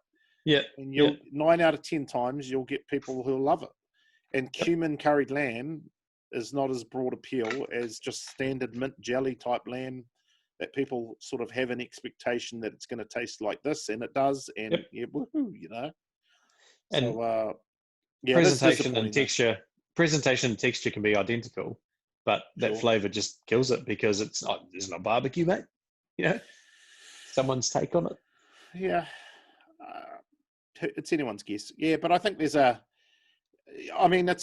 Yeah. And 9 out of 10 times you'll get people who love it. And cumin curried lamb is not as broad appeal as just standard mint jelly type lamb that people sort of have an expectation that it's going to taste like this, and it does. And woohoo, you know. And so presentation and texture can be identical, but that flavor just kills it because it's not barbecue, mate. You know, someone's take on it. Yeah, it's anyone's guess. Yeah, but I think it's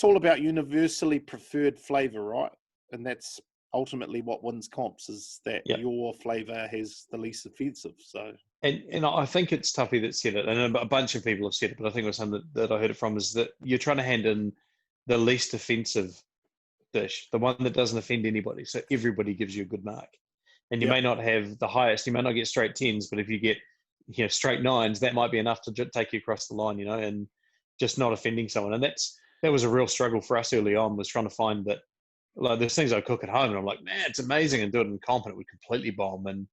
all about universally preferred flavor, right? And that's ultimately what wins comps, is that your flavor has the least offensive. So. And I think it's Tuffy that said it, and a bunch of people have said it, but I think it was something that I heard it from, is that you're trying to hand in the least offensive dish, the one that doesn't offend anybody. So everybody gives you a good mark. And you may not have the highest, you may not get straight 10s, but if you get, you know, straight 9s, that might be enough to take you across the line, you know, and just not offending someone. And that was a real struggle for us early on, was trying to find that, like, there's things I cook at home and I'm like, man, it's amazing, and do it in comp and it would completely bomb. And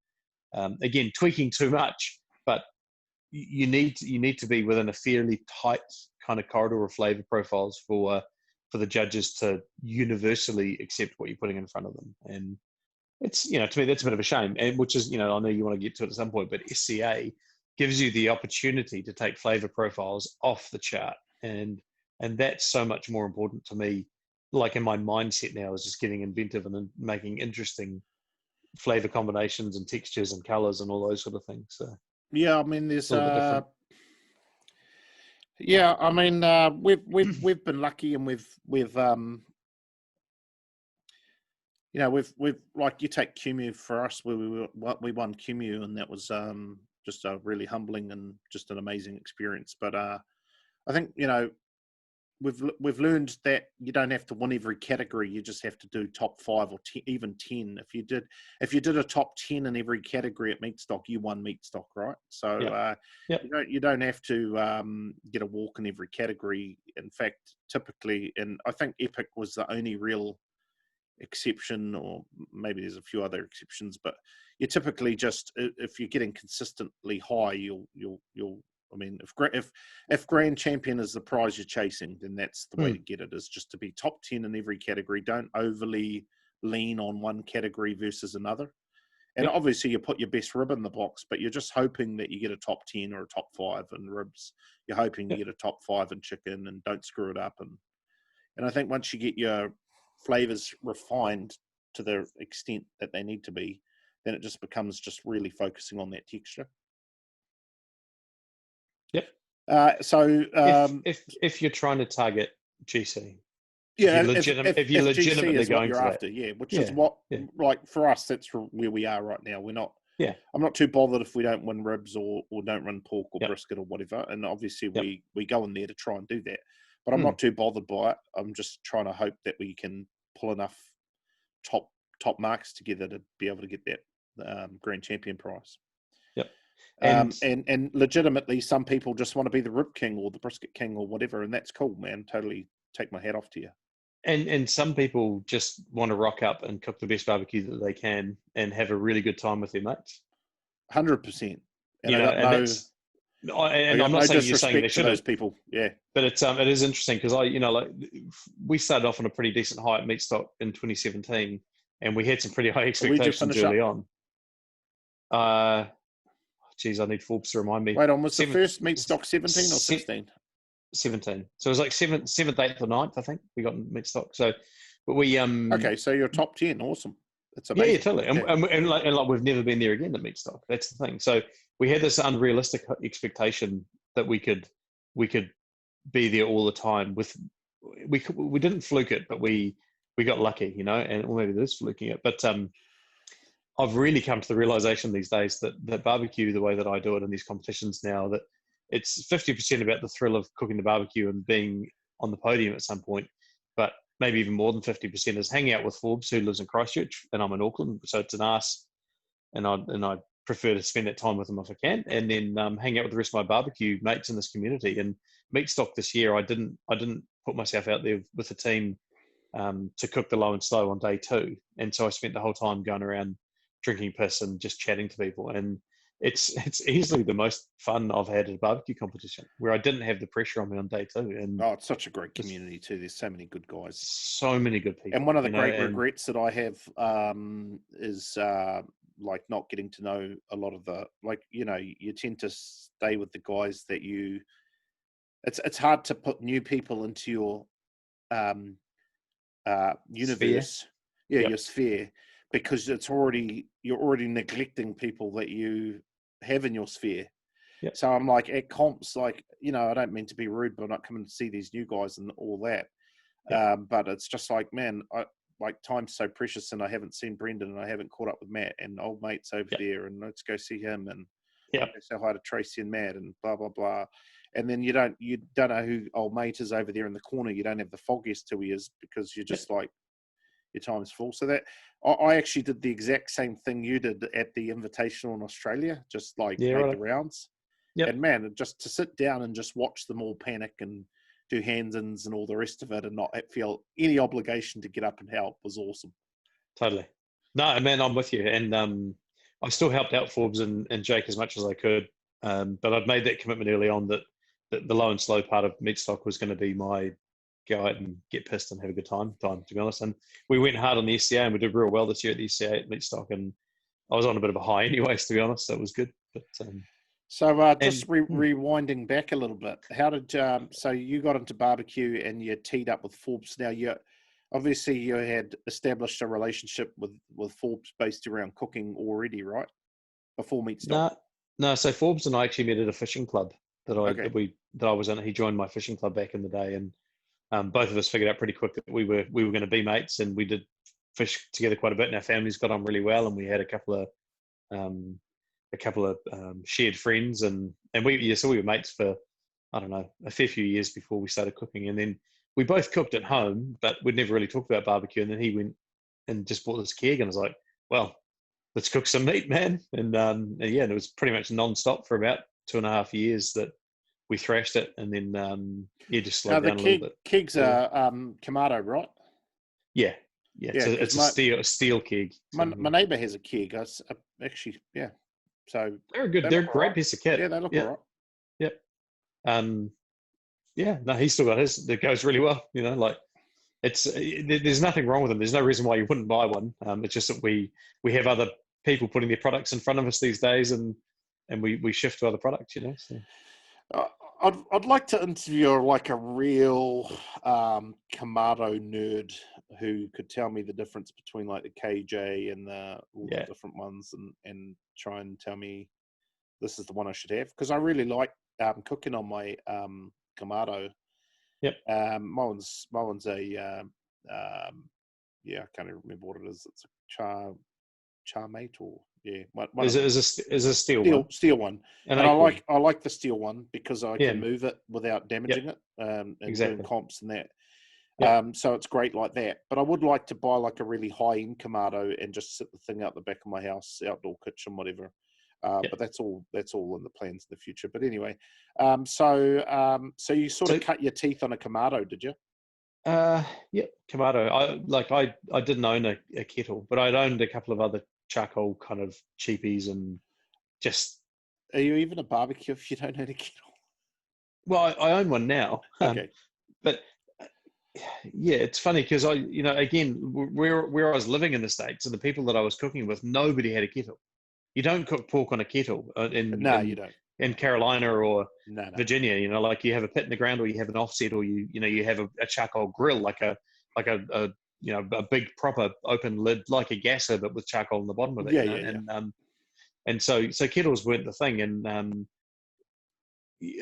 again, tweaking too much, but you need to be within a fairly tight kind of corridor of flavor profiles for the judges to universally accept what you're putting in front of them. And it's, you know, to me, that's a bit of a shame, and which is, you know, I know you want to get to it at some point, but SCA gives you the opportunity to take flavor profiles off the chart. And that's so much more important to me. Like in my mindset now is just getting inventive and making interesting flavor combinations and textures and colors and all those sort of things. So yeah, I mean, there's we've been lucky, and we've you know, we've like, you take Cumu for us, where we won Cumu, and that was just a really humbling and just an amazing experience. But I think, you know, we've learned that you don't have to win every category. You just have to do top 5 or 10, even 10. If you did a top 10 in every category at Meatstock, you won Meatstock, right? So you don't have to get a walk in every category. In fact, typically, and I think Epic was the only real exception, or maybe there's a few other exceptions, but you typically just, if you're getting consistently high, you'll. I mean, if grand champion is the prize you're chasing, then that's the way to get it, is just to be top 10 in every category. Don't overly lean on one category versus another. And obviously you put your best rib in the box, but you're just hoping that you get a top 10 or a top 5 in ribs. You're hoping you get a top 5 in chicken, and don't screw it up. And I think once you get your flavors refined to the extent that they need to be, then it just becomes just really focusing on that texture. Yep. So if you're trying to target GC, yeah, if you're legitimately GC is going what you're for after, that. which is what, like for us, that's where we are right now. We're not. Yeah. I'm not too bothered if we don't win ribs or don't run pork or brisket or whatever. And obviously we go in there to try and do that. But I'm not too bothered by it. I'm just trying to hope that we can pull enough top marks together to be able to get that grand champion prize. Yep. And legitimately, some people just want to be the rib king or the brisket king or whatever, and that's cool, man. Totally take my hat off to you. And some people just want to rock up and cook the best barbecue that they can and have a really good time with their mates. 100%. And I'm not saying you're saying they shouldn't. Those people, yeah. But it is interesting because we started off on a pretty decent high at Meatstock in 2017, and we had some pretty high expectations early on. Geez, I need Forbes to remind me. Wait on, was the first Meatstock 17 or 16? 17. So it was like 7th, 8th, or 9th, I think we got in Meatstock. So, but we okay, so you're top 10, awesome. It's amazing. Yeah, totally. And like we've never been there again at Meatstock. That's the thing. So we had this unrealistic expectation that we could be there all the time. We didn't fluke it, but we got lucky, and maybe it is fluking it. But I've really come to the realization these days that barbecue, the way that I do it in these competitions now, that it's 50% about the thrill of cooking the barbecue and being on the podium at some point, but maybe even more than 50% is hanging out with Forbes, who lives in Christchurch, and I'm in Auckland, so it's an arse, and I prefer to spend that time with them if I can, and then hang out with the rest of my barbecue mates in this community. And Meatstock this year, I didn't put myself out there with the team to cook the low and slow on day 2, and so I spent the whole time going around drinking piss and just chatting to people, and it's easily the most fun I've had at a barbecue competition, where I didn't have the pressure on me on day 2. And it's such a great community too. There's so many good guys, so many good people. And one of the great regrets that I have is like not getting to know a lot of the, you tend to stay with the guys that you. It's hard to put new people into your universe, your sphere, because you're already neglecting people that you have in your sphere. Yep. So I'm like at comps, I don't mean to be rude, but I'm not coming to see these new guys and all that. Yep. But it's just like, man, time's so precious, and I haven't seen Brendan, and I haven't caught up with Matt, and old mates over there, and let's go see him, and say hi to Tracy and Matt, and blah blah blah. And then you don't know who old mate is over there in the corner. You don't have the foggiest who he is, because you're just like, your time's full. So that I actually did the exact same thing you did at the Invitational in Australia, just made the rounds. Yep. And man, just to sit down and just watch them all panic and do hands-ins and all the rest of it, and not feel any obligation to get up and help, was awesome. Totally. No, man, I'm with you. And I still helped out Forbes and Jake as much as I could. But I'd made that commitment early on that the low and slow part of Meatstock was going to be my go out and get pissed and have a good time, to be honest. And we went hard on the SCA, and we did real well this year at the SCA at Meatstock. And I was on a bit of a high anyways, to be honest. So it was good. But rewinding back a little bit, how did so you got into barbecue and you teed up with Forbes? Now you had established a relationship with Forbes based around cooking already, right? Before Meatstock. No. So Forbes and I actually met at a fishing club that I was in. He joined my fishing club back in the day, and both of us figured out pretty quick that we were going to be mates, and we did fish together quite a bit, and our families got on really well, and we had a couple of shared friends, and we were mates for, I don't know, a fair few years before we started cooking. And then we both cooked at home, but we'd never really talked about barbecue. And then he went and just bought this keg, and I was like, well, let's cook some meat, man. And and it was pretty much non-stop for about 2.5 years that we thrashed it, and then just slowed down a little bit. Kegs are Kamado, right? Yeah. Yeah, Yeah, it's a steel keg. my So, my neighbour has a keg. Actually, yeah. So they're good. they They're look a all great right. piece of kit. Yeah, they look all Yeah, right. yep. Yeah, no, he's still got his. That goes really well. Like there's nothing wrong with them. There's no reason why you wouldn't buy one. It's just that we have other people putting their products in front of us these days, and we shift to other products. So. Uh, I'd like to interview like a real Kamado nerd who could tell me the difference between like the KJ and all the different ones, and try and tell me this is the one I should have, because I really like cooking on my Kamado. Yep. My one's a yeah, I can't even remember what it is. It's a Charmate, or one Is of them. a steel one? Steel one, and I like the steel one because I Yeah. can move it without damaging it, and Exactly. doing comps and that. Yep. So it's great like that. But I would like to buy like a really high end Kamado and just sit the thing out the back of my house, outdoor kitchen, whatever. But that's all in the plans in the future. But anyway, so you sort of cut your teeth on a Kamado, did you? Yeah, Kamado. I didn't own a kettle, but I'd owned a couple of other charcoal kind of cheapies, and just. Are you even a barbecue if you don't own a kettle? Well, I own one now. Okay. But yeah, it's funny because again, where I was living in the States and the people that I was cooking with, nobody had a kettle. You don't cook pork on a kettle You don't. In Carolina or No. Virginia. Like you have a pit in the ground, or you have an offset, or you have a charcoal grill, like a big proper open lid, like a gasser, but with charcoal on the bottom of it. Yeah. And so kettles weren't the thing, and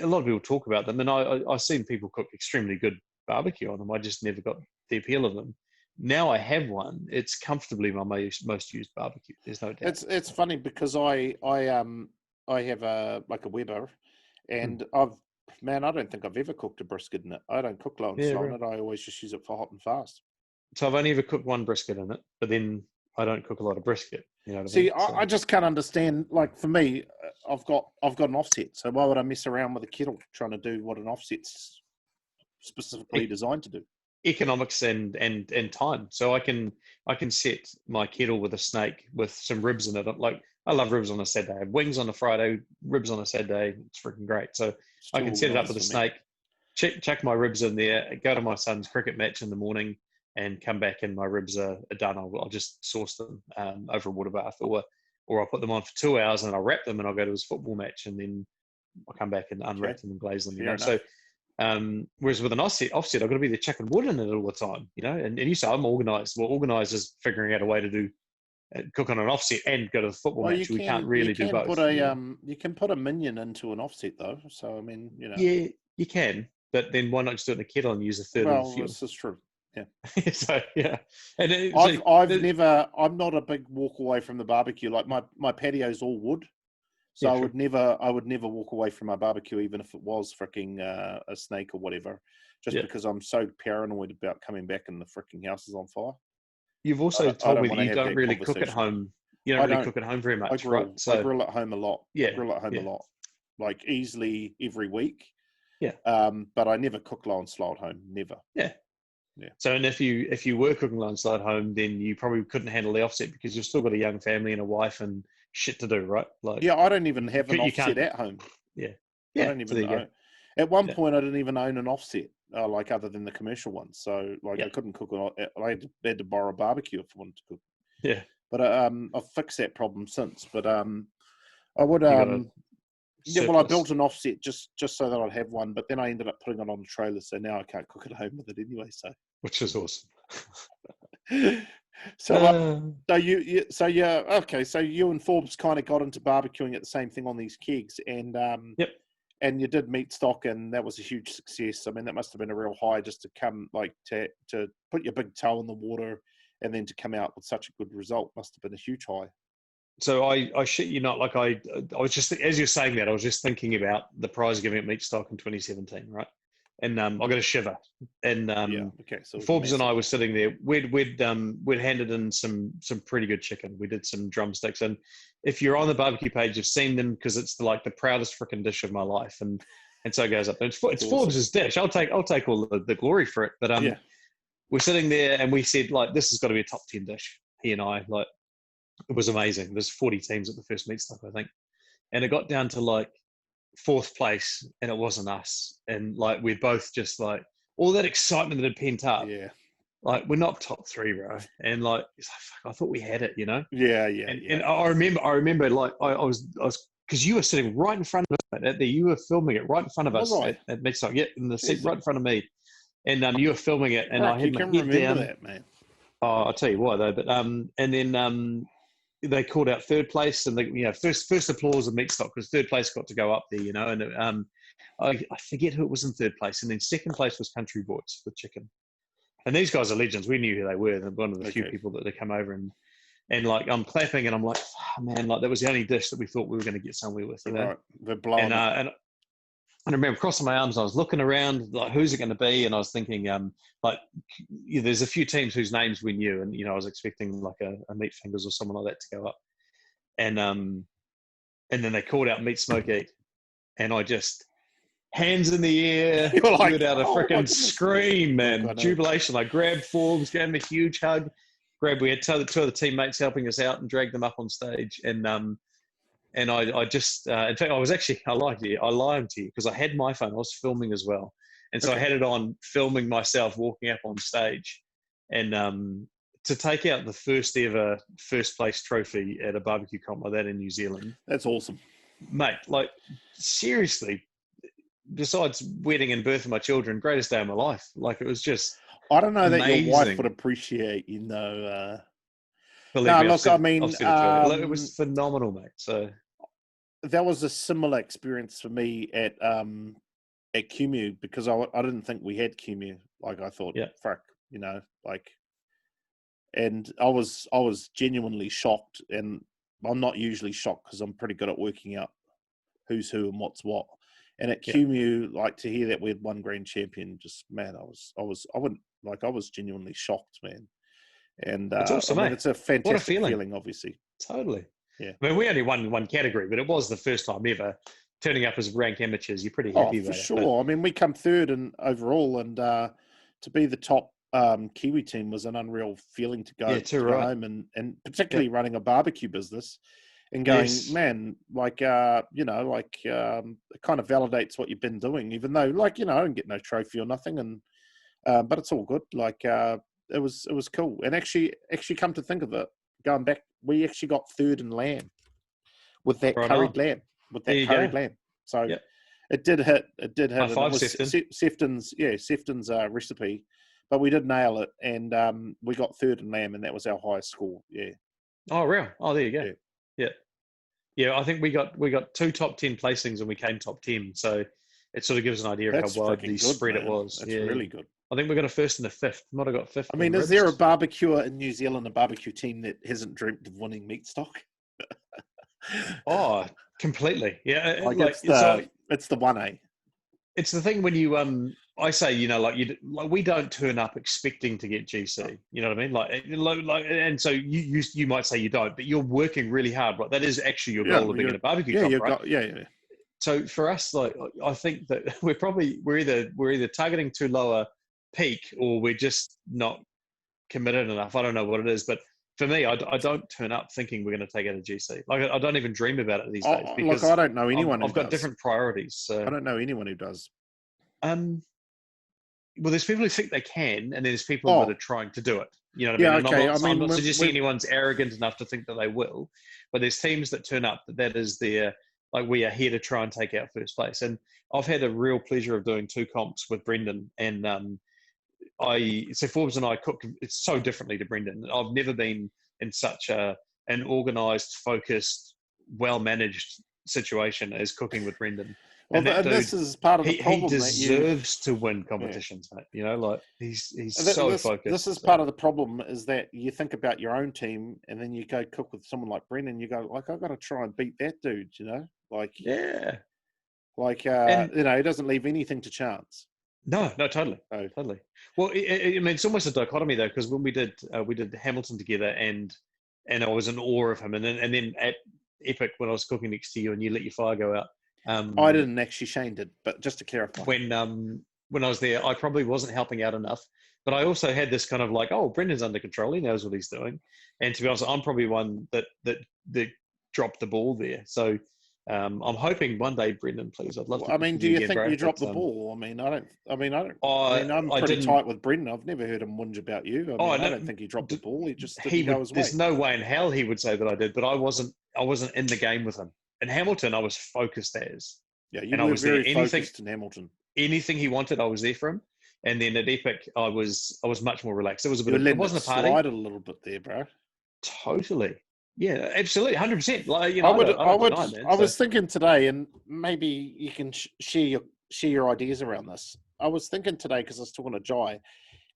a lot of people talk about them, and I've seen people cook extremely good barbecue on them. I just never got the appeal of them. Now I have one. It's comfortably my most used barbecue. There's no doubt. It's funny because I have a Weber, and I don't think I've ever cooked a brisket in it. I don't cook low and slow in it. I always just use it for hot and fast. So I've only ever cooked one brisket in it, but then I don't cook a lot of brisket. You know what See, I mean? I just can't understand. Like for me, I've got an offset. So why would I mess around with a kettle trying to do what an offset's specifically designed to do? Economics and time. So I can set my kettle with a snake with some ribs in it. I love ribs on a Saturday. I have wings on a Friday, ribs on a Saturday. It's freaking great. So I can set it up with a snake, chuck my ribs in there, go to my son's cricket match in the morning, and come back and my ribs are done. I'll just sauce them over a water bath, or I'll put them on for 2 hours and I'll wrap them and I'll go to his football match, and then I'll come back and unwrap them and glaze them. So whereas with an offset, I've got to be there chucking wood in it all the time, and you say I'm organised. Well, organised is figuring out a way to do cook on an offset and go to the football match. We can't really do both. You can put a minion into an offset though. So I mean, Yeah, you can, but then why not just do it in a kettle and use a third of the fuel? This is true. Yeah. So yeah, and I'm not a big walk away from the barbecue. Like my patio's all wood. So I would never walk away from my barbecue, even if it was freaking a snake or whatever, just because I'm so paranoid about coming back and the freaking house is on fire. You've also told me that you don't really cook at home. You don't really cook at home very much, I grill, right? So I grill at home a lot. Yeah, I grill at home a lot, like easily every week. Yeah. But I never cook low and slow at home. Never. Yeah. Yeah. So, and if you were cooking low and slow at home, then you probably couldn't handle the offset because you've still got a young family and a wife and shit to do, right? Like, I don't even have an offset at home. Yeah. I don't even own. At one point, I didn't even own an offset, like other than the commercial ones. So, like, I couldn't cook. I had to borrow a barbecue if I wanted to cook. Yeah. But I've fixed that problem since. But I would. I built an offset just so that I'd have one. But then I ended up putting it on the trailer, so now I can't cook at home with it anyway. So, which is awesome. So you and Forbes kind of got into barbecuing at the same thing on these kegs, and and you did Meatstock, and that was a huge success. I mean, that must have been a real high just to come, like, to put your big toe in the water and then to come out with such a good result must have been a huge high. So I shit you not, like I was just, as you're saying that, I was just thinking about the prize giving at Meatstock in 2017, right? And I got a shiver. And so Forbes and I were sitting there. We'd handed in some pretty good chicken. We did some drumsticks, and if you're on the barbecue page, you've seen them because it's like the proudest freaking dish of my life, and so it goes up. It's awesome. Forbes' dish. I'll take all the glory for it. But we're sitting there and we said, like, this has got to be a top 10 dish. He and I, like, it was amazing. There's 40 teams at the first Meatstock, I think. And it got down to like 4th place and it wasn't us. And like, we're both just like, all that excitement that had pent up. Yeah. Like, we're not top 3, bro. And like, it's like, fuck, I thought we had it, you know? Yeah. And I remember like, I was, because you were sitting right in front of us, you were filming it right in front of us at Meatstock. Yeah, in the seat right in front of me. And you were filming it, and I had my head down. That, man. Oh, I'll tell you why though. But and then they called out 3rd place, and first applause of Meatstock because 3rd place got to go up there, you know. And I forget who it was in 3rd place, and then 2nd place was Country Boys with chicken. And these guys are legends. We knew who they were. They're one of the few people that they come over and like I'm clapping, and I'm like, oh, man, like that was the only dish that we thought we were going to get somewhere with, you know. Right, they're blowing. And I remember crossing my arms. I was looking around, like, who's it going to be? And I was thinking, like, there's a few teams whose names we knew, and I was expecting like a Meat Fingers or someone like that to go up. And then they called out Meat Smoke Eat, and I just hands in the air, let out a freaking scream, man, jubilation. I grabbed Forbes, gave him a huge hug. We had two of the teammates helping us out and dragged them up on stage, and I just, in fact, I lied to you because I had my phone. I was filming as well. And so I had it on filming myself walking up on stage and to take out the first ever 1st place trophy at a barbecue comp like that in New Zealand. That's awesome. Mate, like seriously, besides wedding and birth of my children, greatest day of my life. Like it was just I don't know amazing. That your wife would appreciate, you know. Believe me, I mean, it was phenomenal, mate. So that was a similar experience for me at QMU because I didn't think we had QMU. Like I thought, fuck, you know, like, and I was genuinely shocked, and I'm not usually shocked because I'm pretty good at working out who's who and what's what. And at QMU, like to hear that we had 1 grand champion, just man, I was genuinely shocked, man. And it's awesome, I mean, it's a fantastic feeling, obviously. Totally. Yeah. I mean, we only won 1 category, but it was the first time ever turning up as ranked amateurs. You're pretty happy about it. For sure. I mean, we come 3rd and overall, and to be the top Kiwi team was an unreal feeling to go, home, and particularly running a barbecue business and going, man, like, you know, like it kind of validates what you've been doing, even though, like, you know, I didn't get no trophy or nothing, and but it's all good. Like, it was cool. And actually come to think of it, going back, we actually got 3rd in lamb with that curried lamb. So it did hit. High five, Sefton's recipe, but we did nail it, and we got 3rd in lamb, and that was our highest score. Yeah. Oh, real? Oh, there you go. Yeah. I think we got 2 top 10 placings, and we came top 10. So it sort of gives an idea of how widely spread it was. That's really good. I think we got a 1st and a 5th. Might have got 5th. I mean, is there a barbecuer in New Zealand, a barbecue team that hasn't dreamt of winning Meatstock? Oh, completely. Yeah. Like it's the 1A. It's the thing when you, I say, you know, like we don't turn up expecting to get GC. You know what I mean? Like, and so you might say you don't, but you're working really hard. Right? That is actually your goal of being in a barbecue comp, right? So for us, like, I think that we're either targeting too low a peak, or we're just not committed enough. I don't know what it is, but for me, I don't turn up thinking we're going to take out a GC. Like I don't even dream about it these days because I don't know anyone. I've got different priorities. So I don't know anyone who does. Well, there's people who think they can, and there's people that are trying to do it. You know what I mean? Okay. I'm not suggesting anyone's arrogant enough to think that they will, but there's teams that turn up that is their, like, we are here to try and take out 1st place. And I've had a real pleasure of doing 2 comps with Brendan, and so Forbes and I cook it's so differently to Brendan. I've never been in such an organised, focused, well-managed situation as cooking with Brendan. Well, this is part of the problem. He deserves to win competitions, mate. You know, like he's so focused. This is part of the problem, is that you think about your own team, and then you go cook with someone like Brendan. You go, like, I've got to try and beat that dude. You know, like you know, he doesn't leave anything to chance. No, totally. Well, I mean, it's almost a dichotomy though, because when we did Hamilton together, and I was in awe of him, and then at Epic when I was cooking next to you, and you let your fire go out. I didn't actually. Shane did, but just to clarify, when I was there, I probably wasn't helping out enough, But I also had this kind of like, oh, Brendan's under control. He knows what he's doing. And to be honest, I'm probably one that dropped the ball there. So I'm hoping one day, Brendan, please, I'd love Well, to I talk mean, to do you you again, think bro. you dropped the But, ball? I mean, I don't. I mean, I don't. I I mean, I'm I pretty didn't. tight with Brendan. I've never heard him whinge about you. I Oh, mean, I no, don't think he dropped the ball. He just he didn't go would. his way. There's no way in hell he would say that I did. But I wasn't. I wasn't in the game with him. In Hamilton, I was focused as, Yeah, you and I were was there. very focused in Hamilton. Anything he wanted, I was there for him. And then at Epic, I was much more relaxed. It was a You bit were of, it letting it wasn't a party. slide a little bit there, bro. Totally. Yeah, absolutely. 100%. Like, I would. I don't deny, man. I was thinking today, and maybe you can share your ideas around this. I was thinking today because I was talking to Jai,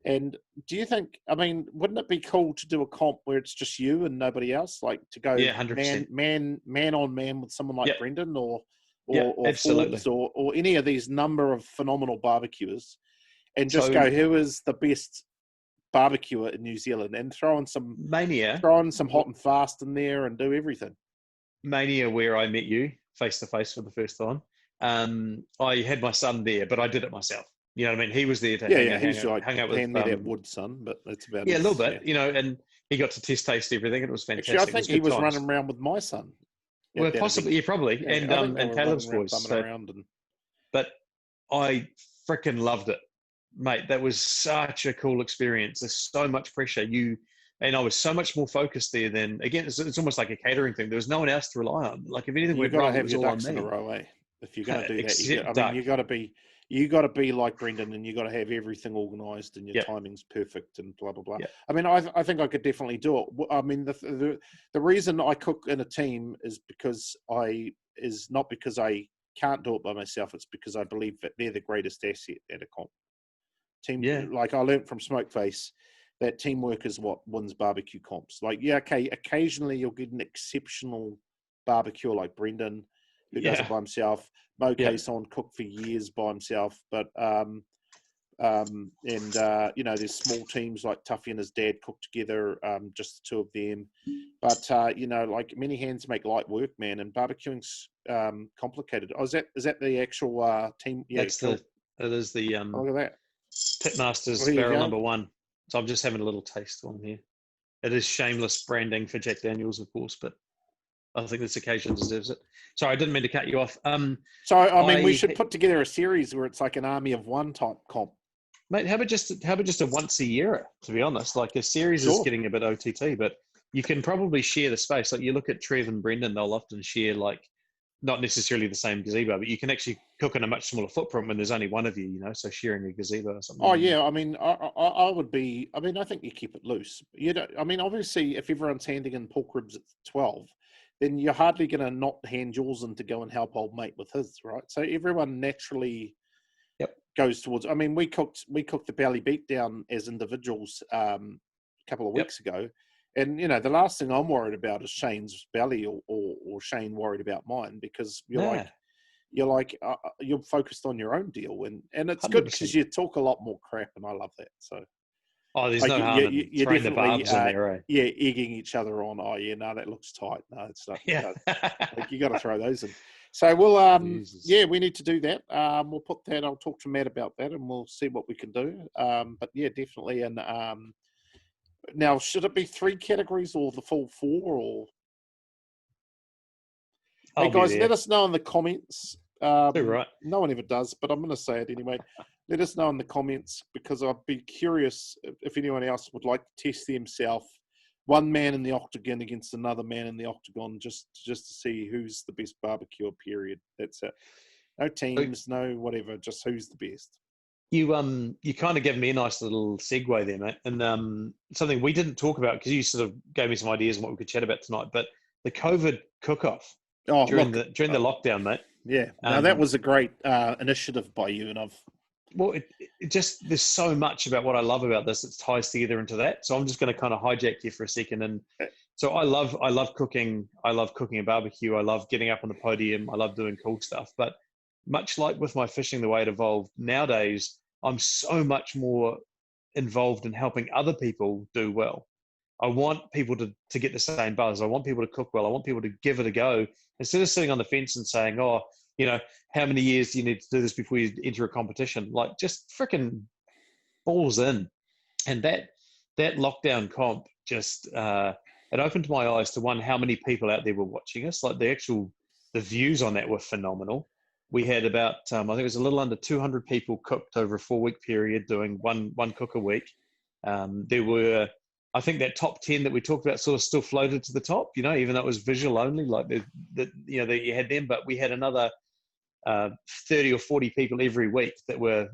and do you think? I mean, wouldn't it be cool to do a comp where it's just you and nobody else, like to go Yeah, 100%. man on man with someone like Yep. Brendan or Yeah, absolutely. Forbes or any of these number of phenomenal barbecuers, and just So go who is the best barbecuer in New Zealand, and throwing some Mania, hot and fast in there and do everything. Mania, where I met you face to face for the first time. I had my son there, but I did it myself. You know what I mean? He was there to hang out with. Hand me that wood, son. But that's about yeah, it. A little bit. Yeah. And he got to taste everything, and it was fantastic. Actually, I think he was times. running around with my son. Well, possibly, yeah, probably, and Caleb's boys. But I freaking loved it, mate. That was such a cool experience. There's so much pressure. And I was so much more focused there than, again, it's almost like a catering thing. There was no one else to rely on. Like if anything went wrong, it was all on me. You've got to have your ducks in a row, eh? If you're going to do that, you got to be like Brendan, and you got to have everything organised, and your timing's perfect, and blah blah blah. Yep. I mean, I think I could definitely do it. I mean, the reason I cook in a team is not because I can't do it by myself. It's because I believe that they're the greatest asset at a comp. Team, like I learned from Smokeface, that teamwork is what wins barbecue comps. Like, okay, occasionally you'll get an exceptional barbecue like Brendan, who does it by himself. Mo Cason cooked for years by himself, but there's small teams like Tuffy and his dad cook together, just the two of them. But like many hands make light work, man, and barbecuing's complicated. Oh, is that the actual team? Yeah, it is the look at that. Pitmasters barrel number 1. So I'm just having a little taste on here. It is shameless branding for Jack Daniels, of course, but I think this occasion deserves it. Sorry, I didn't mean to cut you off. So I mean, we should put together a series where it's like an army of one type comp. Mate, how about just a once a year? To be honest, like a series is getting a bit OTT, but you can probably share the space. Like you look at Trev and Brendan, they'll often share like not necessarily the same gazebo, but you can actually cook in a much smaller footprint when there's only one of you. So sharing a gazebo or something. Oh yeah, I mean, I would be. I mean, I think you keep it loose. You don't. I mean, obviously, if everyone's handing in pork ribs at 12. Then you're hardly going to not hand yours in to go and help old mate with his, right? So everyone naturally goes towards. I mean, we cooked the belly beatdown as individuals a couple of weeks ago, and the last thing I'm worried about is Shane's belly or Shane worried about mine, because you're focused on your own deal, and it's 100%. Good because you talk a lot more crap, and I love that. So. Oh, there's no harm in throwing the barbs in there, right? Yeah, egging each other on. Oh, yeah, no, that looks tight. No, it's not. Yeah. Like you got to throw those in. So we'll, we need to do that. We'll put that. I'll talk to Matt about that, and we'll see what we can do. But yeah, definitely. And now, should it be 3 categories or the full 4? Or hey guys, let us know in the comments. Right. No one ever does, but I'm going to say it anyway. Let us know in the comments, because I'd be curious if anyone else would like to test themselves, one man in the octagon against another man in the octagon, just to see who's the best barbecue. Period. That's it. No teams, no whatever. Just who's the best. You kind of gave me a nice little segue there, mate, and something we didn't talk about because you sort of gave me some ideas on what we could chat about tonight. But the COVID cook-off during the lockdown, mate. Yeah, now that was a great initiative by you, and it just, there's so much about what I love about this that ties together into that. So I'm just going to kind of hijack you for a second. And so I love cooking. I love cooking a barbecue. I love getting up on the podium. I love doing cool stuff. But much like with my fishing, the way it evolved, nowadays I'm so much more involved in helping other people do well. I want people to get the same buzz. I want people to cook well. I want people to give it a go. Instead of sitting on the fence and saying, oh, how many years do you need to do this before you enter a competition? Like, just freaking balls in. And that lockdown comp just it opened my eyes to, one, how many people out there were watching us. Like the views on that were phenomenal. We had about I think it was a little under 200 people cooked over a 4-week period, doing one cook a week. There were, I think, that top 10 that we talked about sort of still floated to the top, even though it was visual only, like that you had them, but we had another 30 or 40 people every week that were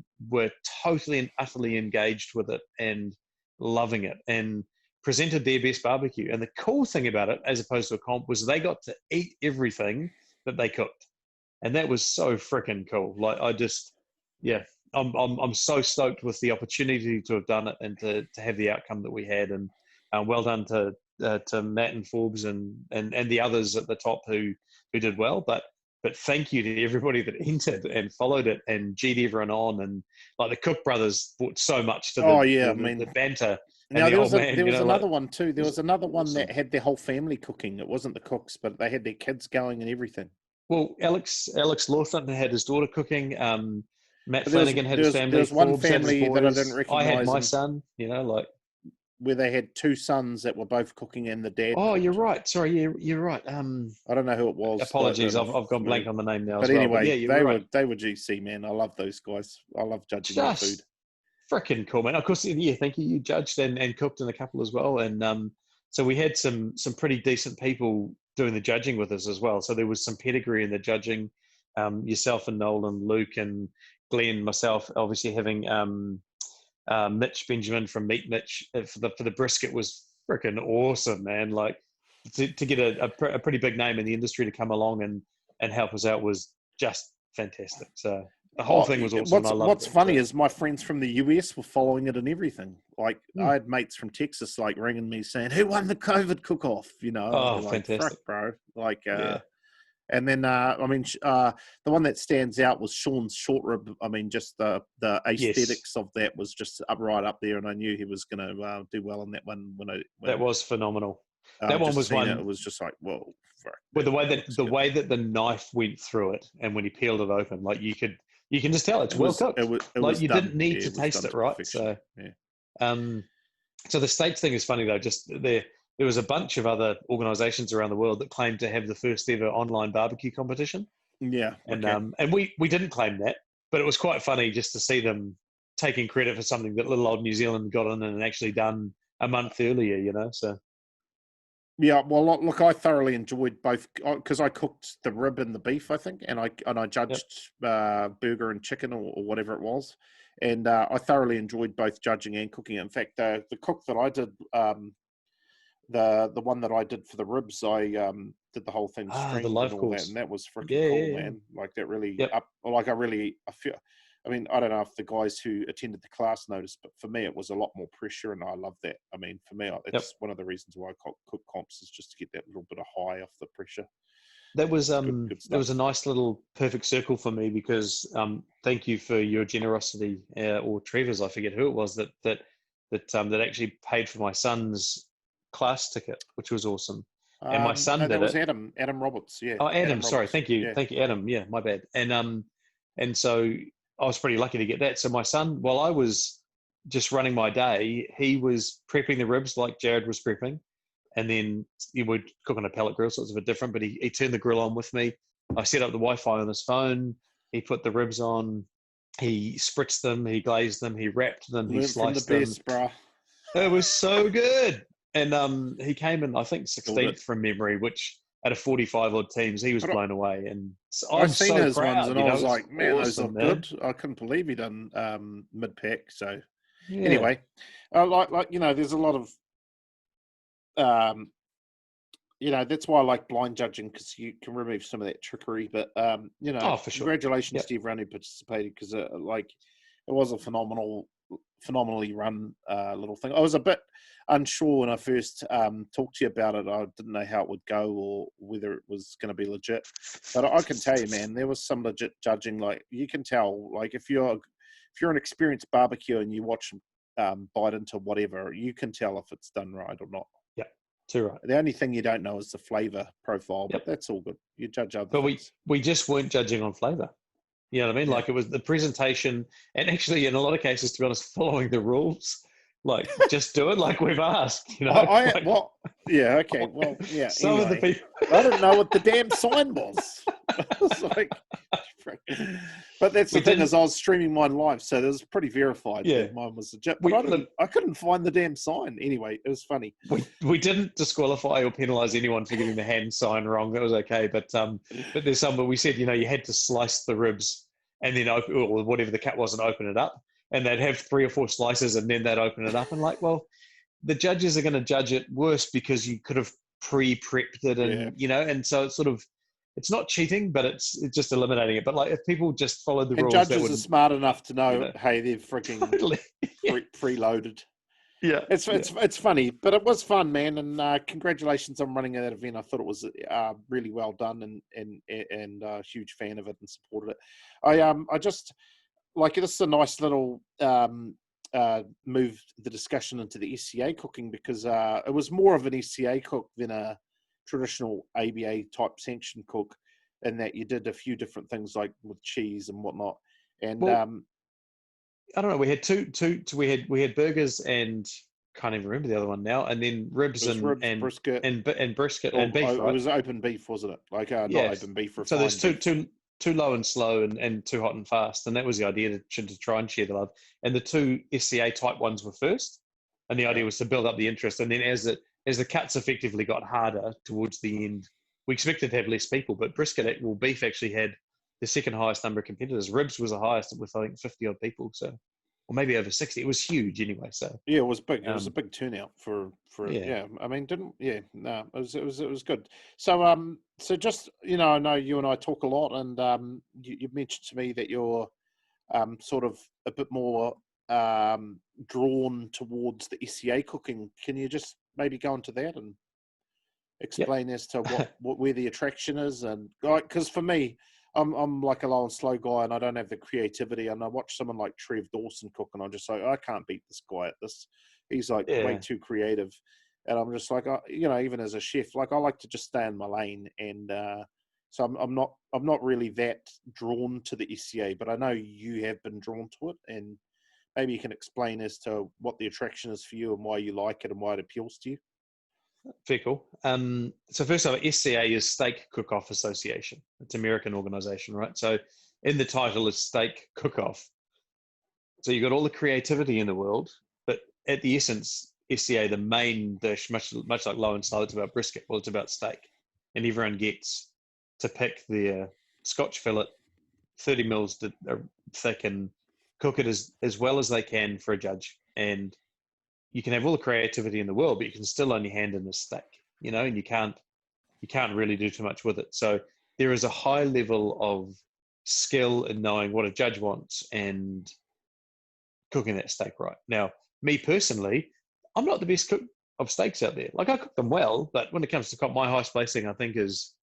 totally and utterly engaged with it and loving it and presented their best barbecue. And the cool thing about it, as opposed to a comp, was they got to eat everything that they cooked. And that was so freaking cool. Like, I'm so stoked with the opportunity to have done it and to have the outcome that we had. And well done to Matt and Forbes and the others at the top who did well. But thank you to everybody that entered and followed it and G'd everyone on. And like the Cook brothers brought so much to the banter. Now, there was another one too. There was another one that had their whole family cooking. It wasn't the cooks, but they had their kids going and everything. Well, Alex Lawson had his daughter cooking. Matt Flanagan had his family. There was one family that I didn't recognize. I had my son, where they had two sons that were both cooking and the dad. Oh, you're right. Sorry, you're right. I don't know who it was. Apologies, I've gone blank on the name now. But as anyway, well. they were GC, man. I love those guys. I love judging their food. Freaking cool, man. Of course, yeah. Thank you. You judged and cooked in a couple as well, and so we had some pretty decent people doing the judging with us as well. So there was some pedigree in the judging. Yourself and Nolan, Luke and Glenn, myself, obviously having Mitch Benjamin from Meat Mitch for the brisket was freaking awesome, man. Like to get a pretty big name in the industry to come along and help us out was just fantastic. So the whole thing was awesome. What's funny is my friends from the US were following it and everything. Like I had mates from Texas like ringing me saying, "Who won the COVID cook-off?" Oh, like, fantastic, bro! Like, and then the one that stands out was Sean's short rib. I mean, just the aesthetics of that was just right up there, and I knew he was going to do well on that one. That was phenomenal. That one was one. It was just like, whoa. Well, the way that the knife went through it, and when he peeled it open, like you can just tell it's well cooked. Like you didn't need to taste it, right? So, so the States thing is funny though. Just there was a bunch of other organisations around the world that claimed to have the first ever online barbecue competition. Yeah, and we didn't claim that, but it was quite funny just to see them taking credit for something that little old New Zealand got in and actually done a month earlier. So. Yeah, well, look, I thoroughly enjoyed both because I cooked the rib and the beef, I think, and I judged burger and chicken or whatever it was, and I thoroughly enjoyed both judging and cooking. In fact, the cook that I did, the one that I did for the ribs, I did the whole thing streamed the live and all course. that, and that was freaking cool, man. Like that really I feel. I mean, I don't know if the guys who attended the class noticed, but for me, it was a lot more pressure, and I love that. I mean, for me, it's one of the reasons why I cook comps is just to get that little bit of high off the pressure. That was good it was a nice little perfect circle for me because thank you for your generosity, or Trevor's, I forget who it was that actually paid for my son's class ticket, which was awesome. And my son did was it. Adam Roberts, yeah. Oh, Adam, sorry, Roberts. thank you, Adam. Yeah, my bad. And so I was pretty lucky to get that. So my son, while I was just running my day, he was prepping the ribs like Jared was prepping. And then he would cook on a pellet grill, so it's a bit different, but he turned the grill on with me. I set up the Wi-Fi on his phone. He put the ribs on. He spritzed them. He glazed them. He wrapped them. He sliced them. Bro. It was so good. And he came in, I think, 16th from memory, which out of 45 odd teams, he was blown away. And I've seen his ones, and I was like, man, awesome, those are good. I couldn't believe he done mid-pack. So anyway, there's a lot of, that's why I like blind judging, because you can remove some of that trickery. But for sure. Congratulations to everyone who participated, because it was a phenomenally run little thing. I was a bit unsure when I first talked to you about it. I didn't know how it would go or whether it was going to be legit. But I can tell you, man, there was some legit judging. Like you can tell, like if you're an experienced barbecue and you watch them bite into whatever, you can tell if it's done right or not. Yeah, too right. The only thing you don't know is the flavor profile, but that's all good. You judge other things. we just weren't judging on flavor. You know what I mean? Yeah. Like it was the presentation, and actually in a lot of cases, to be honest, following the rules. Like, just do it like we've asked, you know? Like, yeah, okay, well, yeah. some of the Anyway, people... I didn't know what the damn sign was. It's like, but that's the thing is, I was streaming mine live, so it was pretty verified that mine was legit. But I couldn't find the damn sign. Anyway, it was funny. We didn't disqualify or penalise anyone for getting the hand sign wrong. That was okay. But there's some. But we said, you know, you had to slice the ribs and then open, or whatever the cut was, and open it up. And they'd have 3 or 4 slices, and then they'd open it up. And like, well, the judges are going to judge it worse because you could have pre-prepped it, and you know, and so it's sort of, it's not cheating, but it's just eliminating it. But like, if people just followed the rules, judges are smart enough to know, you know, hey, they're freaking totally, preloaded. Yeah, it's funny, but it was fun, man. And congratulations on running that event. I thought it was really well done, and huge fan of it and supported it. I just like, this is a nice little move the discussion into the SCA cooking, because it was more of an SCA cook than a traditional ABA type sanctioned cook, in that you did a few different things like with cheese and whatnot. And I don't know. We had we had burgers and can't even remember the other one now, and then ribs and brisket and brisket and beef. Right? It was open beef, wasn't it? Like not open beef. So there's too low and slow and too hot and fast, and that was the idea to try and share the love. And the 2 SCA type ones were first, and the idea was to build up the interest. And then as the cuts effectively got harder towards the end, we expected to have less people, but beef actually had the second highest number of competitors. Ribs was the highest with, I think, 50 odd people, so, or maybe over 60. It was huge anyway. So yeah, it was big. It was a big turnout for I mean, it was good. So just, you know, I know you and I talk a lot, and you mentioned to me that you're sort of a bit more drawn towards the SCA cooking. Can you just maybe go into that and explain as to what where the attraction is? And because for me, I'm like a low and slow guy, and I don't have the creativity. And I watch someone like Trev Dawson cook, and I'm just like, I can't beat this guy at this. He's like way too creative, and I'm just like, you know, even as a chef, like I like to just stay in my lane. And so I'm not really that drawn to the SCA, but I know you have been drawn to it, and maybe you can explain as to what the attraction is for you and why you like it and why it appeals to you. Very cool. So first off, SCA is Steak Cook-Off Association. It's an American organization, right? So in the title is Steak Cook-Off. So you've got all the creativity in the world, but at the essence, SCA, the main dish, much like low and slow, it's about brisket. Well, it's about steak. And everyone gets to pick their Scotch fillet, 30 mils thick, and cook it as well as they can for a judge. And you can have all the creativity in the world, but you can still only hand in the steak, you know, and you can't really do too much with it. So there is a high level of skill in knowing what a judge wants and cooking that steak right. Now, me personally, I'm not the best cook of steaks out there. Like, I cook them well, but when it comes to my highest placing, I think is,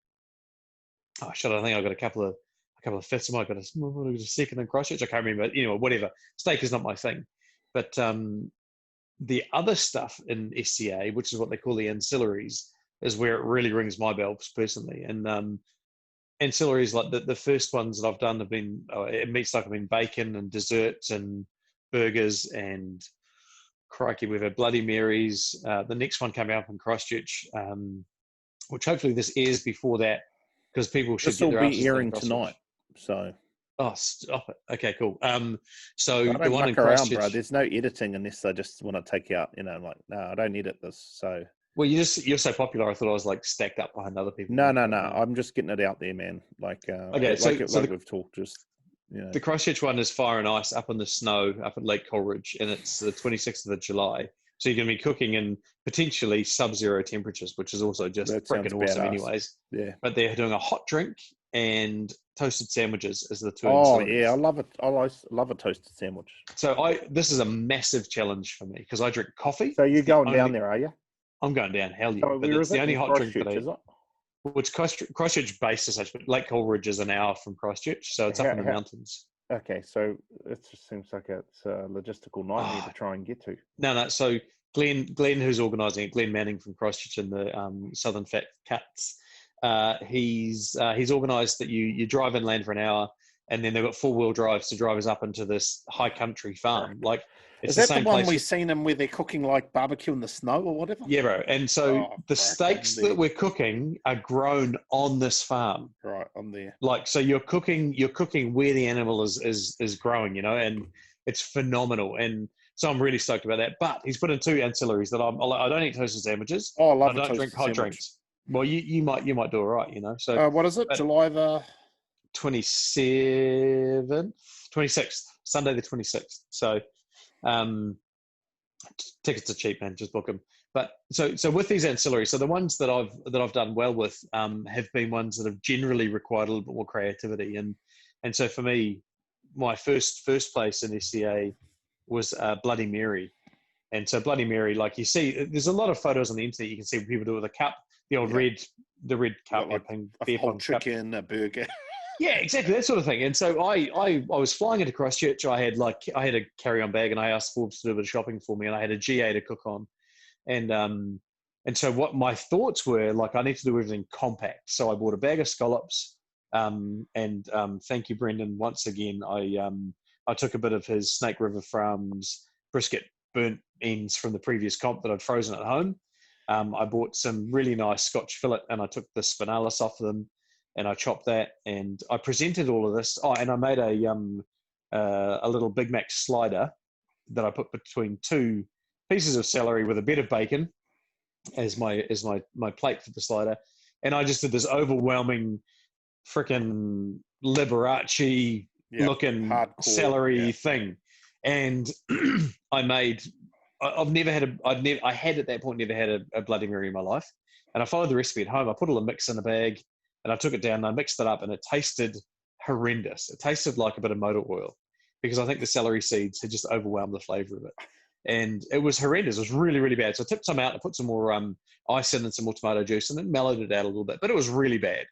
I think I got a couple of fifths. I got a second in Christchurch. I can't remember. You know, whatever. Steak is not my thing, but the other stuff in SCA, which is what they call the ancillaries, is where it really rings my bells personally. And ancillaries, like the first ones that I've done have been at Meatstock, have been bacon and desserts and burgers, and crikey, we've had Bloody Marys. The next one coming up in Christchurch, which hopefully this airs before that, because people should get their asses be airing tonight. So. Oh, stop it. Okay, cool. So I don't the one muck in around, Christchurch, bro. There's no editing unless I just want to take out, you know, like, no, I don't edit this. So. Well, you're so popular. I thought I was like stacked up behind other people. No. I'm just getting it out there, man. Like, okay, so we've talked, just, you know. The Christchurch one is Fire and Ice up in the snow, up at Lake Coleridge, and it's the 26th of July. So you're going to be cooking in potentially sub-zero temperatures, which is also just freaking awesome, anyways. Yeah. But they're doing a hot drink and toasted sandwiches as the two. Oh yeah, I love it. I love a toasted sandwich. So this is a massive challenge for me because I drink coffee. So you're going down there, are you? I'm going down. Hell yeah! Oh, but it's the only hot drink that is it? Which Christchurch based as such, but Lake Coleridge is an hour from Christchurch, so it's up in the mountains. Okay, so it just seems like it's a logistical nightmare to try and get to. No. So Glenn, who's organising it, Glenn Manning from Christchurch in the Southern Fat Cuts, he's organised that you drive inland for an hour, and then they've got 4-wheel drives to drive us up into this high country farm. Like, It's Is the that the same one place. we've seen them where they're cooking like barbecue in the snow or whatever? Yeah, bro. And so Oh, the crack, I'm steaks there. that we're cooking are grown on this farm. Right, I'm there. Like, so you're cooking where the animal is growing, and it's phenomenal. And so I'm really stoked about that. But he's put in 2 ancillaries that I don't eat toasted sandwiches. Oh, I I love a don't drink toasted hot sandwich. drinks. Well, you might do all right, So What is it? but July the 27th, 26th, Sunday the 26th. So tickets are cheap, man. Just book them. But so with these ancillaries, so the ones that I've done well with have been ones that have generally required a little bit more creativity, and so for me, my first place in SCA was Bloody Mary, and so Bloody Mary, like you see, there's a lot of photos on the internet. You can see people do it with a cup, the old red cup, like beer a whole pong cup. chicken, a burger. Yeah, exactly, that sort of thing. And so I was flying into Christchurch. I had a carry-on bag, and I asked Forbes to do a bit of shopping for me, and I had a GA to cook on, and so what my thoughts were, like, I need to do everything compact. So I bought a bag of scallops, and thank you, Brendan, once again. I took a bit of his Snake River Farms brisket burnt ends from the previous comp that I'd frozen at home. I bought some really nice Scotch fillet, and I took the spinalis off them, and I chopped that, and I presented all of this. Oh, and I made a little Big Mac slider that I put between 2 pieces of celery with a bit of bacon as my plate for the slider, and I just did this overwhelming freaking Liberace looking hardcore, celery thing, and I had at that point never had a Bloody Mary in my life, and I followed the recipe at home. I put all the mix in a bag, and I took it down, and I mixed it up, and it tasted horrendous. It tasted like a bit of motor oil, because I think the celery seeds had just overwhelmed the flavor of it. And it was horrendous. It was really, really bad. So I tipped some out and put some more ice in and some more tomato juice, and it mellowed it out a little bit, but it was really bad.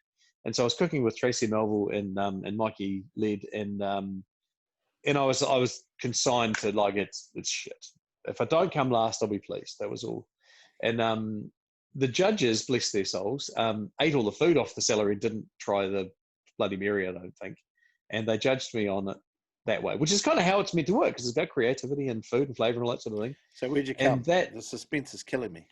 And so I was cooking with Tracy Melville and Mikey Led, and I was consigned to, like, it's shit. If I don't come last, I'll be pleased. That was all. And the judges, bless their souls, ate all the food off the celery, didn't try the Bloody Mary, I don't think. And they judged me on it that way, which is kind of how it's meant to work, because it's about creativity and food and flavor and all that sort of thing. So where'd you come? And that, the suspense is killing me.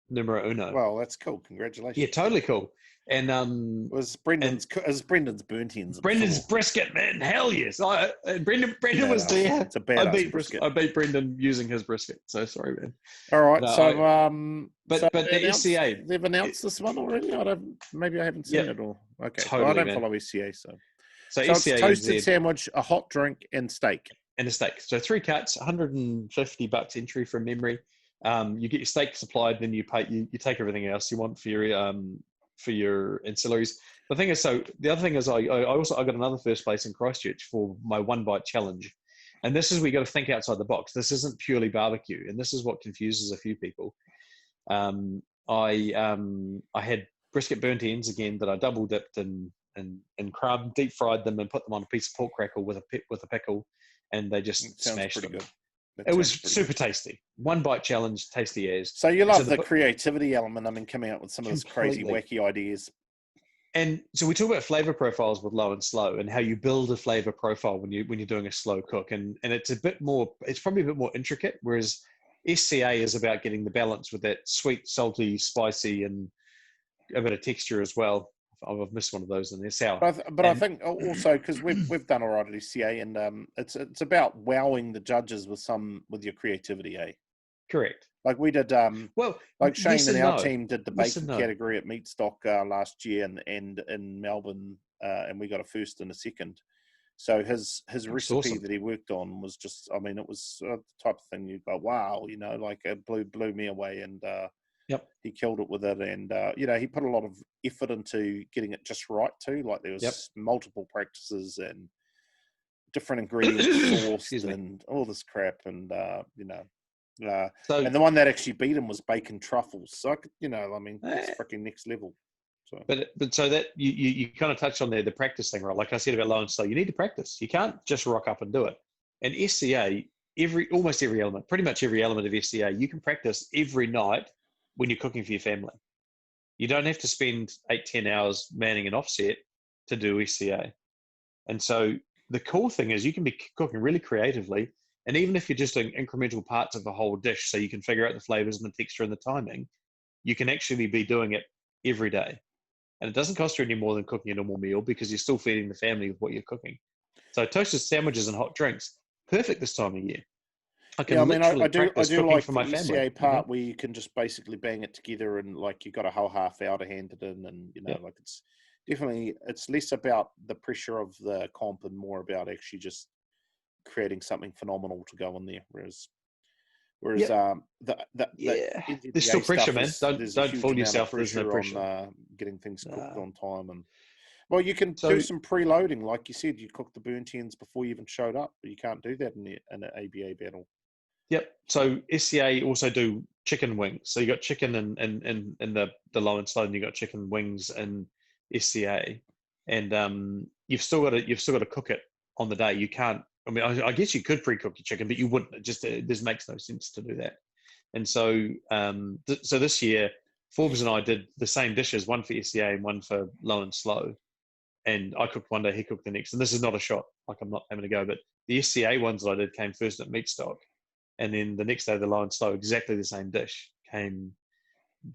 Numero uno. Well, that's cool. Congratulations. Yeah, totally cool. And was Brendan's burnt ends. Brendan's brisket, man. Hell yes. Brendan was there. It's a badass brisket. I beat Brendan using his brisket. So sorry, man. All right. No, but the SCA, they've announced this one already. Maybe I haven't seen it all. Okay. Totally, well, I don't man. follow SCA, so SCA it's toasted sandwich, a hot drink, and steak. And a steak. So 3 cuts, $150 entry from memory. You get your steak supplied, then you pay. You take everything else you want for your ancillaries. The other thing is, I got another first place in Christchurch for my 1 bite challenge, and this is where you got to think outside the box. This isn't purely barbecue, and this is what confuses a few people. I had brisket burnt ends again that I double dipped in crumb, deep fried them, and put them on a piece of pork crackle with a pickle, and they just smashed them. Good. It was super tasty. 1 bite challenge, tasty as. So you love the creativity element. I mean, coming out with some of those crazy, wacky ideas. And so we talk about flavor profiles with low and slow, and how you build a flavor profile when you're doing a slow cook, and it's probably a bit more intricate. Whereas SCA is about getting the balance with that sweet, salty, spicy, and a bit of texture as well. I've missed one of those in there, sour. But I think also, because we've done all right at SCA, and it's about wowing the judges with your creativity, eh? Correct. Like we did, like Shane and our team did the bacon category at Meatstock last year, and in Melbourne, and we got a first and a second. So his recipe that he worked on was just, I mean, it was the type of thing you go, wow, like it blew me away, and Yep. He killed it with it, and he put a lot of effort into getting it just right too. Like there was multiple practices and different ingredients sourced and all this crap, and and the one that actually beat him was bacon truffles. So it's freaking next level. So, but so that you kind of touched on the practice thing, right? Like I said about low and slow, you need to practice. You can't just rock up and do it. And SCA, almost every element, pretty much every element of SCA, you can practice every night when you're cooking for your family. You don't have to spend 8-10 hours manning an offset to do SCA. And so the cool thing is you can be cooking really creatively And even if you're just doing incremental parts of the whole dish, so you can figure out the flavors and the texture and the timing, you can actually be doing it every day. And it doesn't cost you any more than cooking a normal meal because you're still feeding the family with what you're cooking. So toasted sandwiches and hot drinks, perfect this time of year. I can I mean, literally I do practice cooking like for the my ECA family. part where you can just basically bang it together and like you got a whole half hour to hand it in, and like it's definitely it's less about the pressure of the comp and more about actually just creating something phenomenal to go in there. Whereas the There's still NZTA pressure, stuff man. is there's a Don't huge fool amount of yourself. There's no pressure pressure. on getting things cooked Nah. on time, and well, you can So- do some preloading, like you said. You cook the burnt ends before you even showed up, but you can't do that in an ABA battle. Yep. So SCA also do chicken wings. So you got chicken in the low and slow, and you got chicken wings in SCA, and you've still got to cook it on the day. You can't. I mean, I guess you could pre-cook your chicken, but you wouldn't. It just this makes no sense to do that. And so so this year, Forbes and I did the same dishes, one for SCA and one for low and slow. And I cooked one day, he cooked the next. And this is not a shot, like I'm not having a go, but the SCA ones that I did came first at Meatstock. And then the next day, the low and slow, exactly the same dish, came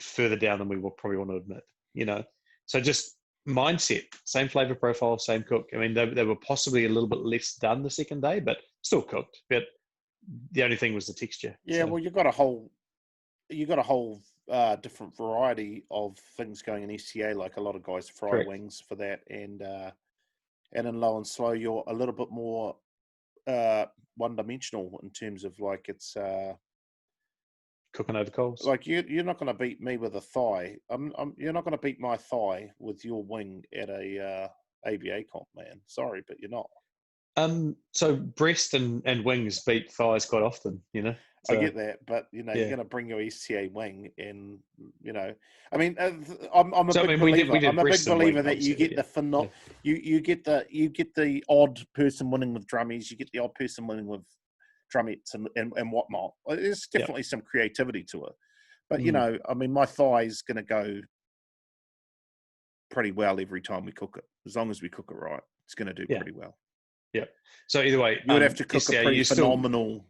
further down than we will probably want to admit, So just mindset, same flavor profile, same cook. I mean, they were possibly a little bit less done the second day, but still cooked. But the only thing was the texture. Yeah, well, you got a whole different variety of things going in SCA. Like a lot of guys fry Correct. wings for that, and in low and slow, you're a little bit more one-dimensional in terms of like it's Cooking over coals. like you're not going to beat me with a thigh. You're not going to beat my thigh with your wing at a ABA comp, man. Sorry, but you're not. So breast and wings beat thighs quite often, So, I get that, but you're going to bring your SCA wing, and I mean, I'm a big believer. we did I'm a big breast and wing, believer that you get you get the odd person winning with drummies, you get the odd person winning with drumettes and whatnot. There's definitely some creativity to it, but I mean, my thigh is going to go pretty well every time we cook it, as long as we cook it right. It's going to do pretty well. Yeah. So either way, you would have to cook SCA, a pretty phenomenal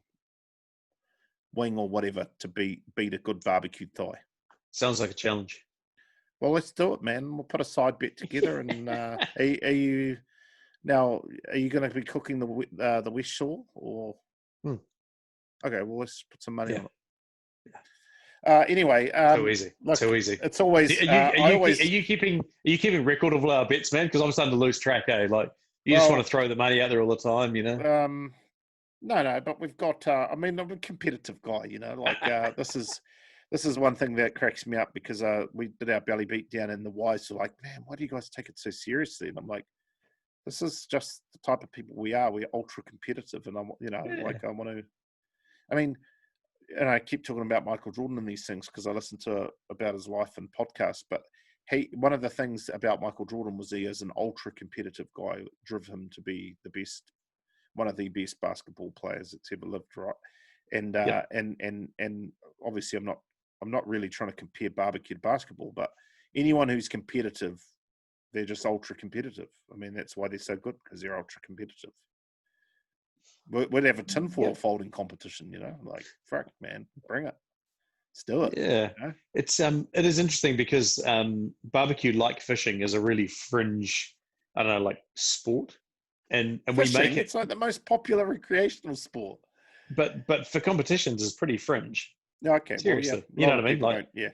wing or whatever to beat a good barbecued thigh. Sounds like a challenge. Well, let's do it, man. We'll put a side bet together. And are you going to be cooking the West Shore or? Okay, well, let's put some money on it. Anyway, too easy. Look, too easy. It's always. Are you keeping record of our bets, man? Because I'm starting to lose track. Like you just want to throw the money out there all the time, No, but we've got. I mean, I'm a competitive guy, Like this is one thing that cracks me up because we did our belly beat down, and the wives are like, "Man, why do you guys take it so seriously?" And I'm like, "This is just the type of people we are. We're ultra competitive, and I'm, like I want to. I mean, and I keep talking about Michael Jordan and these things because I listen to about his life and podcasts, but." One of the things about Michael Jordan was he is an ultra competitive guy. It drove him to be one of the best basketball players that's ever lived, right? And and obviously I'm not really trying to compare barbecued basketball, but anyone who's competitive, they're just ultra competitive. I mean, that's why they're so good, because they're ultra competitive. We'd have a tinfoil folding competition, like, fuck, man, bring it. Let's do it. Yeah. It is interesting because barbecue, like fishing, is a really fringe, I don't know, like sport. And fishing, we make it. It's like the most popular recreational sport. But for competitions, it's pretty fringe. Okay. Seriously. Well, yeah. You know what I mean? Like, yeah.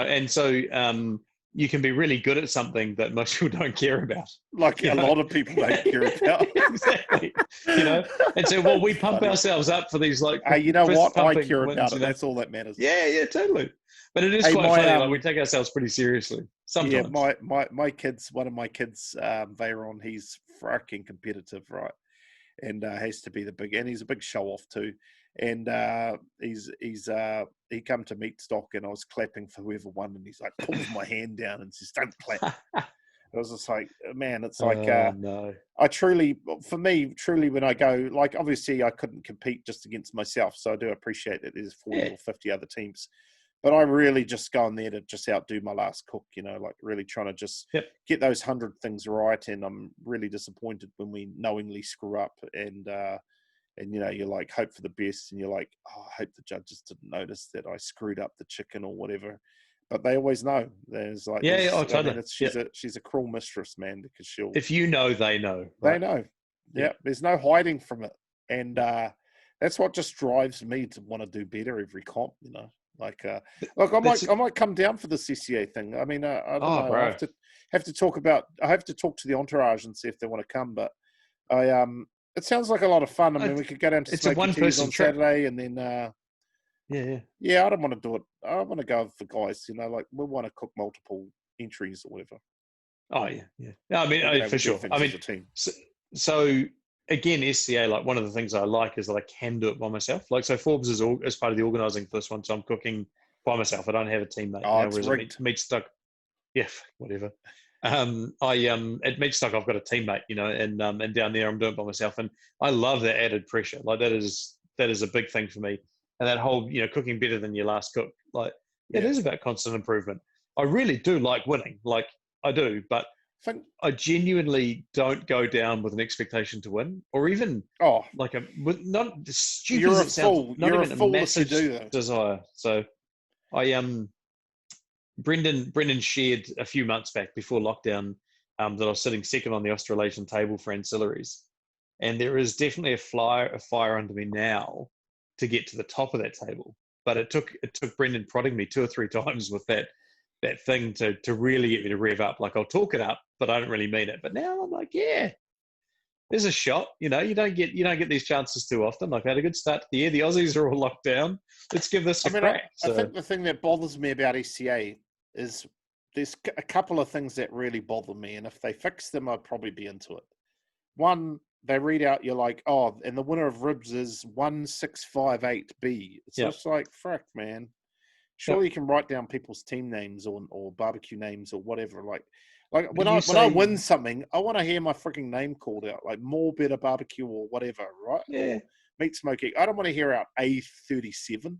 And so you can be really good at something that most people don't care about. Like a lot of people don't care about. Exactly. And so, we pump ourselves up for these, like, you know what? I care wins, about it. That's all that matters. Yeah, totally. But it is quite funny. Like, we take ourselves pretty seriously sometimes. Yeah, my kids, one of my kids, Veyron, he's fucking competitive, right? And has to be and he's a big show off too. And he come to Meatstock, and I was clapping for whoever won, and he's like pulls my hand down and says, "Don't clap." It was just like, man, it's like no. For me, when I go, like, obviously I couldn't compete just against myself, so I do appreciate that there's 40 or 50 other teams. But I really just go in there to just outdo my last cook, like really trying to just get those 100 things right. And I'm really disappointed when we knowingly screw up. And and you like hope for the best, and you're like, oh, I hope the judges didn't notice that I screwed up the chicken or whatever. But they always know. There's like, totally. She's a cruel mistress, man, because If you know, they know. they Right? know. Yeah, there's no hiding from it, and that's what just drives me to want to do better every comp. Like, look, I might come down for the CCA thing. I mean, I don't know. Bro. I have to talk to the entourage and see if they want to come. But it sounds like a lot of fun. I mean, we could go down to Smoky T's on Saturday, and then yeah. I don't want to do it. I want to go for guys. Like we want to cook multiple entries or whatever. Oh yeah. No, I mean, for sure. I mean, so again, SCA, like one of the things I like is that I can do it by myself. Like, so Forbes is part of the organising for this one, so I'm cooking by myself. I don't have a teammate. It's rigged. Meatstock, yeah, whatever. At Meatstock, I've got a teammate, and down there I'm doing it by myself, and I love that added pressure. Like that is a big thing for me, and that whole cooking better than your last cook. Like it is about constant improvement. I really do like winning, like I do, but I genuinely don't go down with an expectation to win, or even not stupid. You're a as it sounds, fool. Not You're even a fool a massive if you do that. desire. So, Brendan shared a few months back before lockdown that I was sitting second on the Australasian table for ancillaries, and there is definitely a fire under me now to get to the top of that table. But it took Brendan prodding me 2 or 3 times with that thing to really get me to rev up. Like I'll talk it up, but I don't really mean it. But now I'm like, yeah, there's a shot. You don't get these chances too often. I've had a good start to the year. The Aussies are all locked down. Let's give this a crack. I think the thing that bothers me about SCA is there's a couple of things that really bother me, and if they fix them, I'd probably be into it. One, they read out, you're like, oh, and the winner of ribs is 1658B. It's just like, frick, man. Surely you can write down people's team names or barbecue names or whatever. Like when I win something, I want to hear my freaking name called out, like More Better Barbecue or whatever, right? Yeah. Or Meat Smoky. I don't want to hear out A37.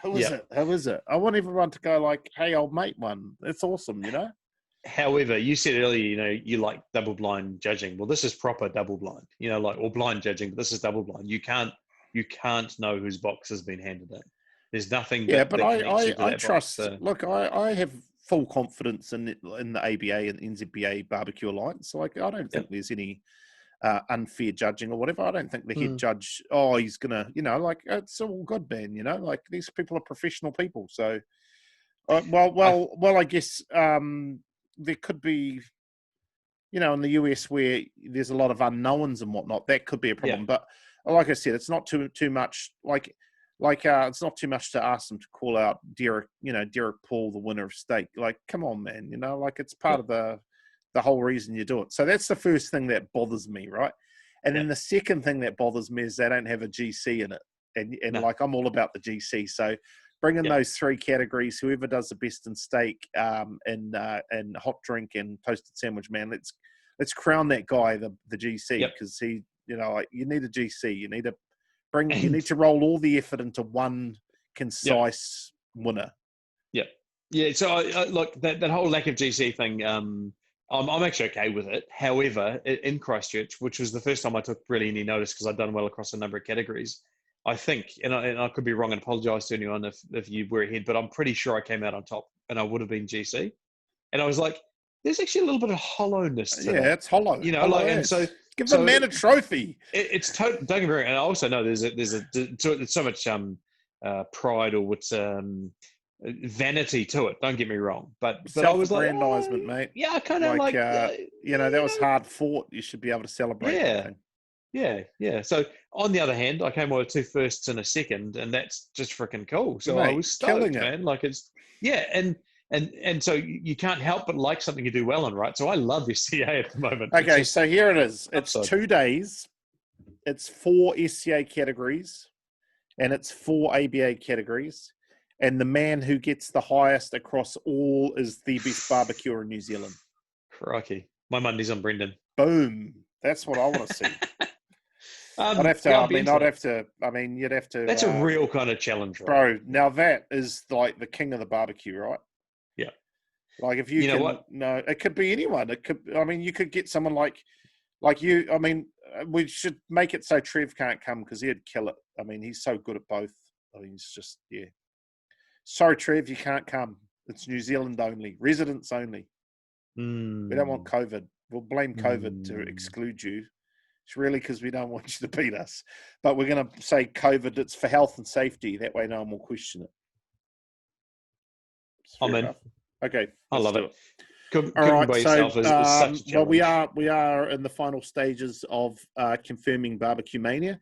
Who is it? Who is it? I want everyone to go like, hey, old mate one. That's awesome, However, you said earlier, you like double blind judging. Well, this is proper double blind, or blind judging, but this is double blind. You can't know whose box has been handed in. There's nothing. Yeah, but I trust. Box, so. Look, I have full confidence in the ABA and NZBA Barbecue Alliance. Like, I don't think there's any unfair judging or whatever. I don't think the head judge, he's gonna, like it's all good, man. Like these people are professional people. So, I guess there could be, in the US where there's a lot of unknowns and whatnot, that could be a problem. But like I said, it's not too much. Like it's not too much to ask them to call out Derrick, Derrick Paull, the winner of steak. Like, come on, man, like it's part of the whole reason you do it. So that's the first thing that bothers me, right? And then the second thing that bothers me is they don't have a GC in it. And like, I'm all about the GC. So bring in those 3 categories, whoever does the best in steak, and hot drink and toasted sandwich, man, let's crown that guy the GC, because he, you need a GC. You need to you need to roll all the effort into one concise winner. Yeah. So I look, that whole lack of GC thing. I'm actually okay with it. However, in Christchurch, which was the first time I took really any notice because I'd done well across a number of categories, I think, and I could be wrong, and apologise to anyone if you were ahead, but I'm pretty sure I came out on top, and I would have been GC. And I was like, there's actually a little bit of hollowness to that. It's hollow. And so give the man a trophy. It's don't get me wrong, and I also know there's so much pride or what's vanity to it. Don't get me wrong, but I was like, aggrandizement, mate. Yeah, I kind of like that was hard fought. You should be able to celebrate. Yeah. So on the other hand, I came on with 2 firsts and a second, and that's just freaking cool. So I was stoked, man. Like it's and so you can't help but like something you do well on, right? So I love SCA at the moment. Okay, so here it is. It's 2 days. It's 4 SCA categories, and it's 4 ABA categories. And the man who gets the highest across all is the best barbecuer in New Zealand. Crikey. My Monday's on Brendan. Boom. That's what I want to see. You'd have to. That's a real kind of challenge, right? Bro, now that is like the king of the barbecue, right? Yeah. Like if you know what? No, it could be anyone. You could get someone like Like you, I mean, we should make it so Trev can't come because he'd kill it. I mean, he's so good at both. I mean, he's just, yeah. Sorry, Trev, you can't come. It's New Zealand only, residents only. We don't want COVID. We'll blame COVID to exclude you. It's really because we don't want you to beat us. But we're going to say COVID, it's for health and safety. That way no one will question it. I'm in. Enough. Okay. I love it. Cooking All right, by so, yourself is such a challenge. Well, we are in the final stages of confirming Barbecue Mania.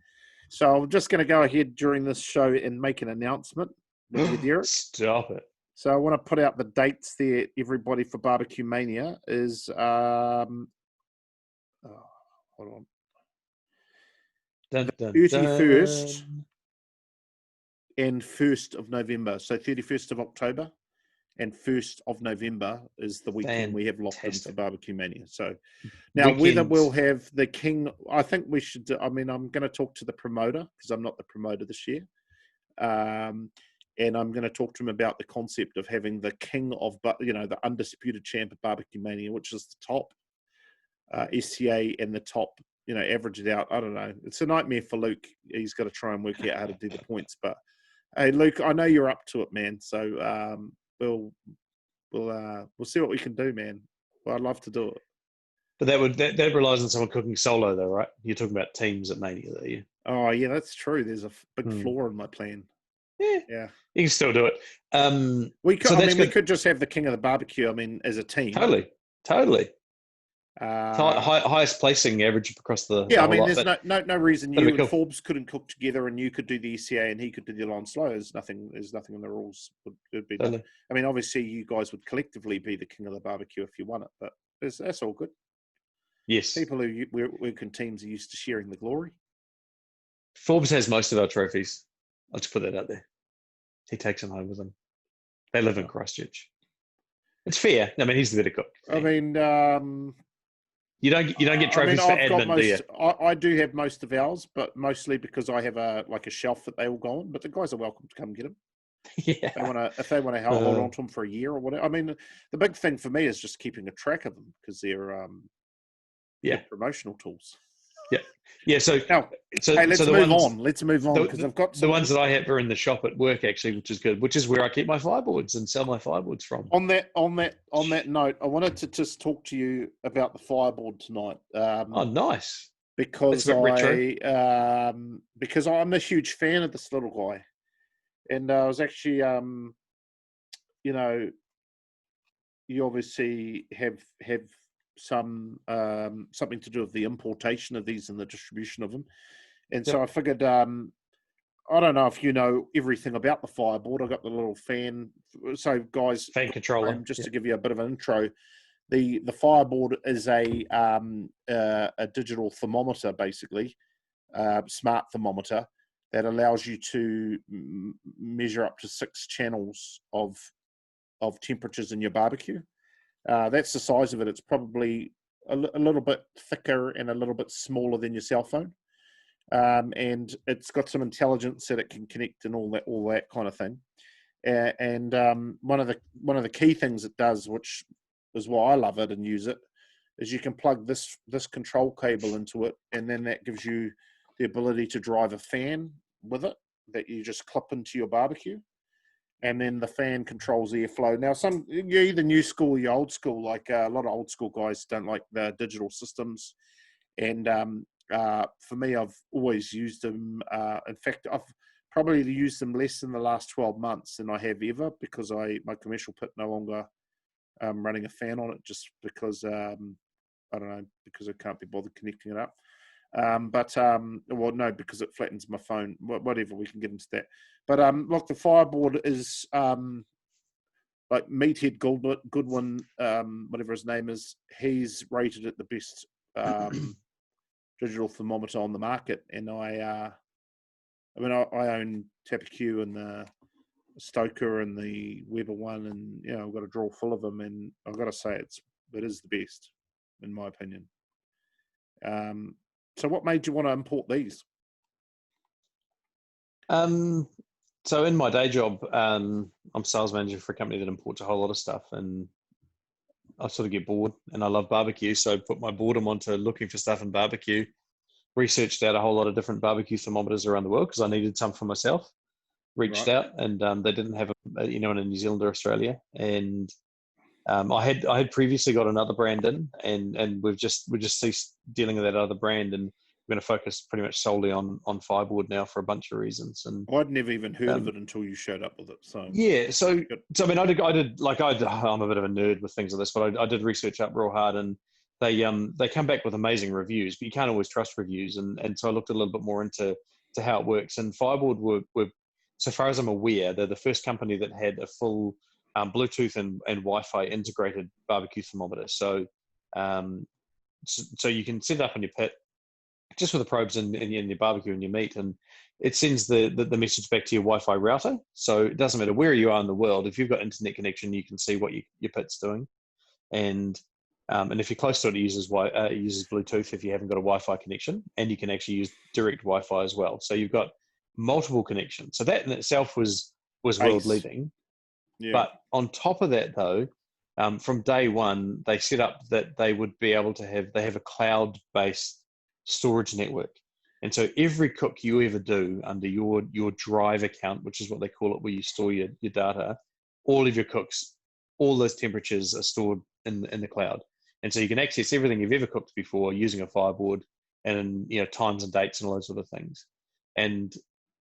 So I'm just going to go ahead during this show and make an announcement with you, Derrick. Stop it. So I want to put out the dates there, everybody, for Barbecue Mania is, hold on. Dun, The dun, 31st dun. and 1st of November. So 31st of October and 1st of November is the weekend we have locked in for Barbecue Mania. So now whether we'll have the King, I think we should, I mean, I'm going to talk to the promoter because I'm not the promoter this year. And I'm going to talk to him about the concept of having the king of, the undisputed champ of Barbecue Mania, which is the top SCA and the top, averaged out. I don't know. It's a nightmare for Luke. He's got to try and work out how to do the points. But hey, Luke, I know you're up to it, man. So we'll see what we can do, man. Well, I'd love to do it. But that relies on someone cooking solo, though, right? You're talking about teams at Mania, though, yeah. Oh yeah, that's true. There's a big flaw in my plan. Yeah, you can still do it. We could. We could just have the king of the barbecue. I mean, as a team. Totally. Highest placing average across the. Yeah, the I mean, lot, there's no reason you and cool. Forbes couldn't cook together, and you could do the ECA and he could do the line slow. There's nothing in the rules would be. Totally. I mean, obviously, you guys would collectively be the king of the barbecue if you won it, but that's all good. Yes. People who work in teams are used to sharing the glory. Forbes has most of our trophies. I'll just put that out there. He takes them home with him. They live in Christchurch. It's fair. I mean, he's the better cook. I mean, you don't get trophies for admin, do you? I do have most of ours, but mostly because I have a shelf that they all go on. But the guys are welcome to come get them. Yeah. If they want to hold on to them for a year or whatever. I mean, the big thing for me is just keeping a track of them because they're promotional tools. Yeah. So let's move on. Let's move on because I've got the ones that I have are in the shop at work actually, which is good. Which is where I keep my fireboards and sell my fireboards from. On that note, I wanted to just talk to you about the fireboard tonight. Oh, nice! Because I'm a huge fan of this little guy, and I was actually, you obviously have some something to do with the importation of these and the distribution of them, and so I figured I don't know if you know everything about the Fireboard. I got the little fan. So guys, fan controller. Just to give you a bit of an intro, the Fireboard is a digital thermometer, basically, smart thermometer that allows you to measure up to 6 channels of temperatures in your barbecue. That's the size of it. It's probably a little bit thicker and a little bit smaller than your cell phone, and it's got some intelligence that it can connect and all that kind of thing. And one of the key things it does, which is why I love it and use it, is you can plug this control cable into it, and then that gives you the ability to drive a fan with it that you just clip into your barbecue. And then the fan controls airflow. Now, you're either new school or you're old school. Like a lot of old school guys don't like the digital systems. And for me, I've always used them. In fact, I've probably used them less in the last 12 months than I have ever because my commercial pit no longer running a fan on it just because, I don't know, because I can't be bothered connecting it up. Because it flattens my phone. Whatever, we can get into that. But look, the Fireboard is like Meathead Goodwin, whatever his name is. He's rated it the best digital thermometer on the market, and I own Tapacu and the Stoker and the Weber one, and I've got a drawer full of them, and I've got to say it is the best in my opinion. So what made you want to import these? So in my day job, I'm sales manager for a company that imports a whole lot of stuff. And I sort of get bored, and I love barbecue, so I put my boredom onto looking for stuff in barbecue. Researched out a whole lot of different barbecue thermometers around the world because I needed some for myself. Reached out, and they didn't have in New Zealand or Australia, and I had previously got another brand in, and we've just ceased dealing with that other brand, and we're going to focus pretty much solely on Fireboard now for a bunch of reasons. And I'd never even heard of it until you showed up with it. So yeah, so I mean, I'm a bit of a nerd with things like this, but I did research up real hard, and they come back with amazing reviews, but you can't always trust reviews, and so I looked a little bit more into how it works. And Fireboard were, so far as I'm aware, they're the first company that had a full Bluetooth and Wi-Fi integrated barbecue thermometer. So so you can set it up on your pit just with the probes in your barbecue and your meat, and it sends the message back to your Wi-Fi router. So it doesn't matter where you are in the world. If you've got internet connection, you can see what your pit's doing. And if you're close to it, it uses Bluetooth if you haven't got a Wi-Fi connection, and you can actually use direct Wi-Fi as well. So you've got multiple connections. So that in itself was world leading. Yeah. But on top of that, though, from day one, they set up that they would be able to have a cloud-based storage network. And so every cook you ever do under your drive account, which is what they call it, where you store your data, all of your cooks, all those temperatures are stored in the cloud. And so you can access everything you've ever cooked before using a Fireboard, and times and dates and all those sort of things. And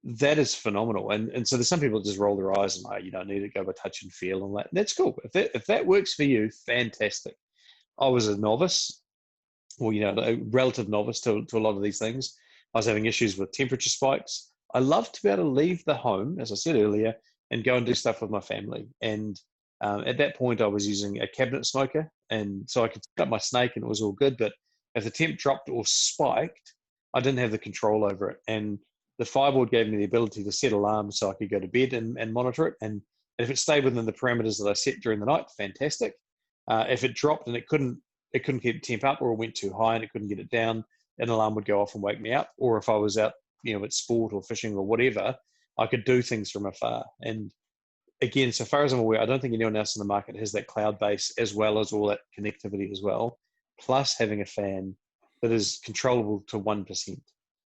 that is phenomenal. And so there's some people that just roll their eyes and you don't need to go by touch and feel and that. That's cool. If that works for you, fantastic. I was a novice, or a relative novice to a lot of these things. I was having issues with temperature spikes. I love to be able to leave the home, as I said earlier, and go and do stuff with my family. And at that point, I was using a cabinet smoker, and so I could set up my snake, and it was all good. But if the temp dropped or spiked, I didn't have the control over it. And the Fireboard gave me the ability to set alarms so I could go to bed and monitor it. And if it stayed within the parameters that I set during the night, fantastic. If it dropped and it couldn't keep the temp up, or it went too high and it couldn't get it down, an alarm would go off and wake me up. Or if I was out, at sport or fishing or whatever, I could do things from afar. And again, so far as I'm aware, I don't think anyone else in the market has that cloud base as well as all that connectivity as well, plus having a fan that is controllable to 1%.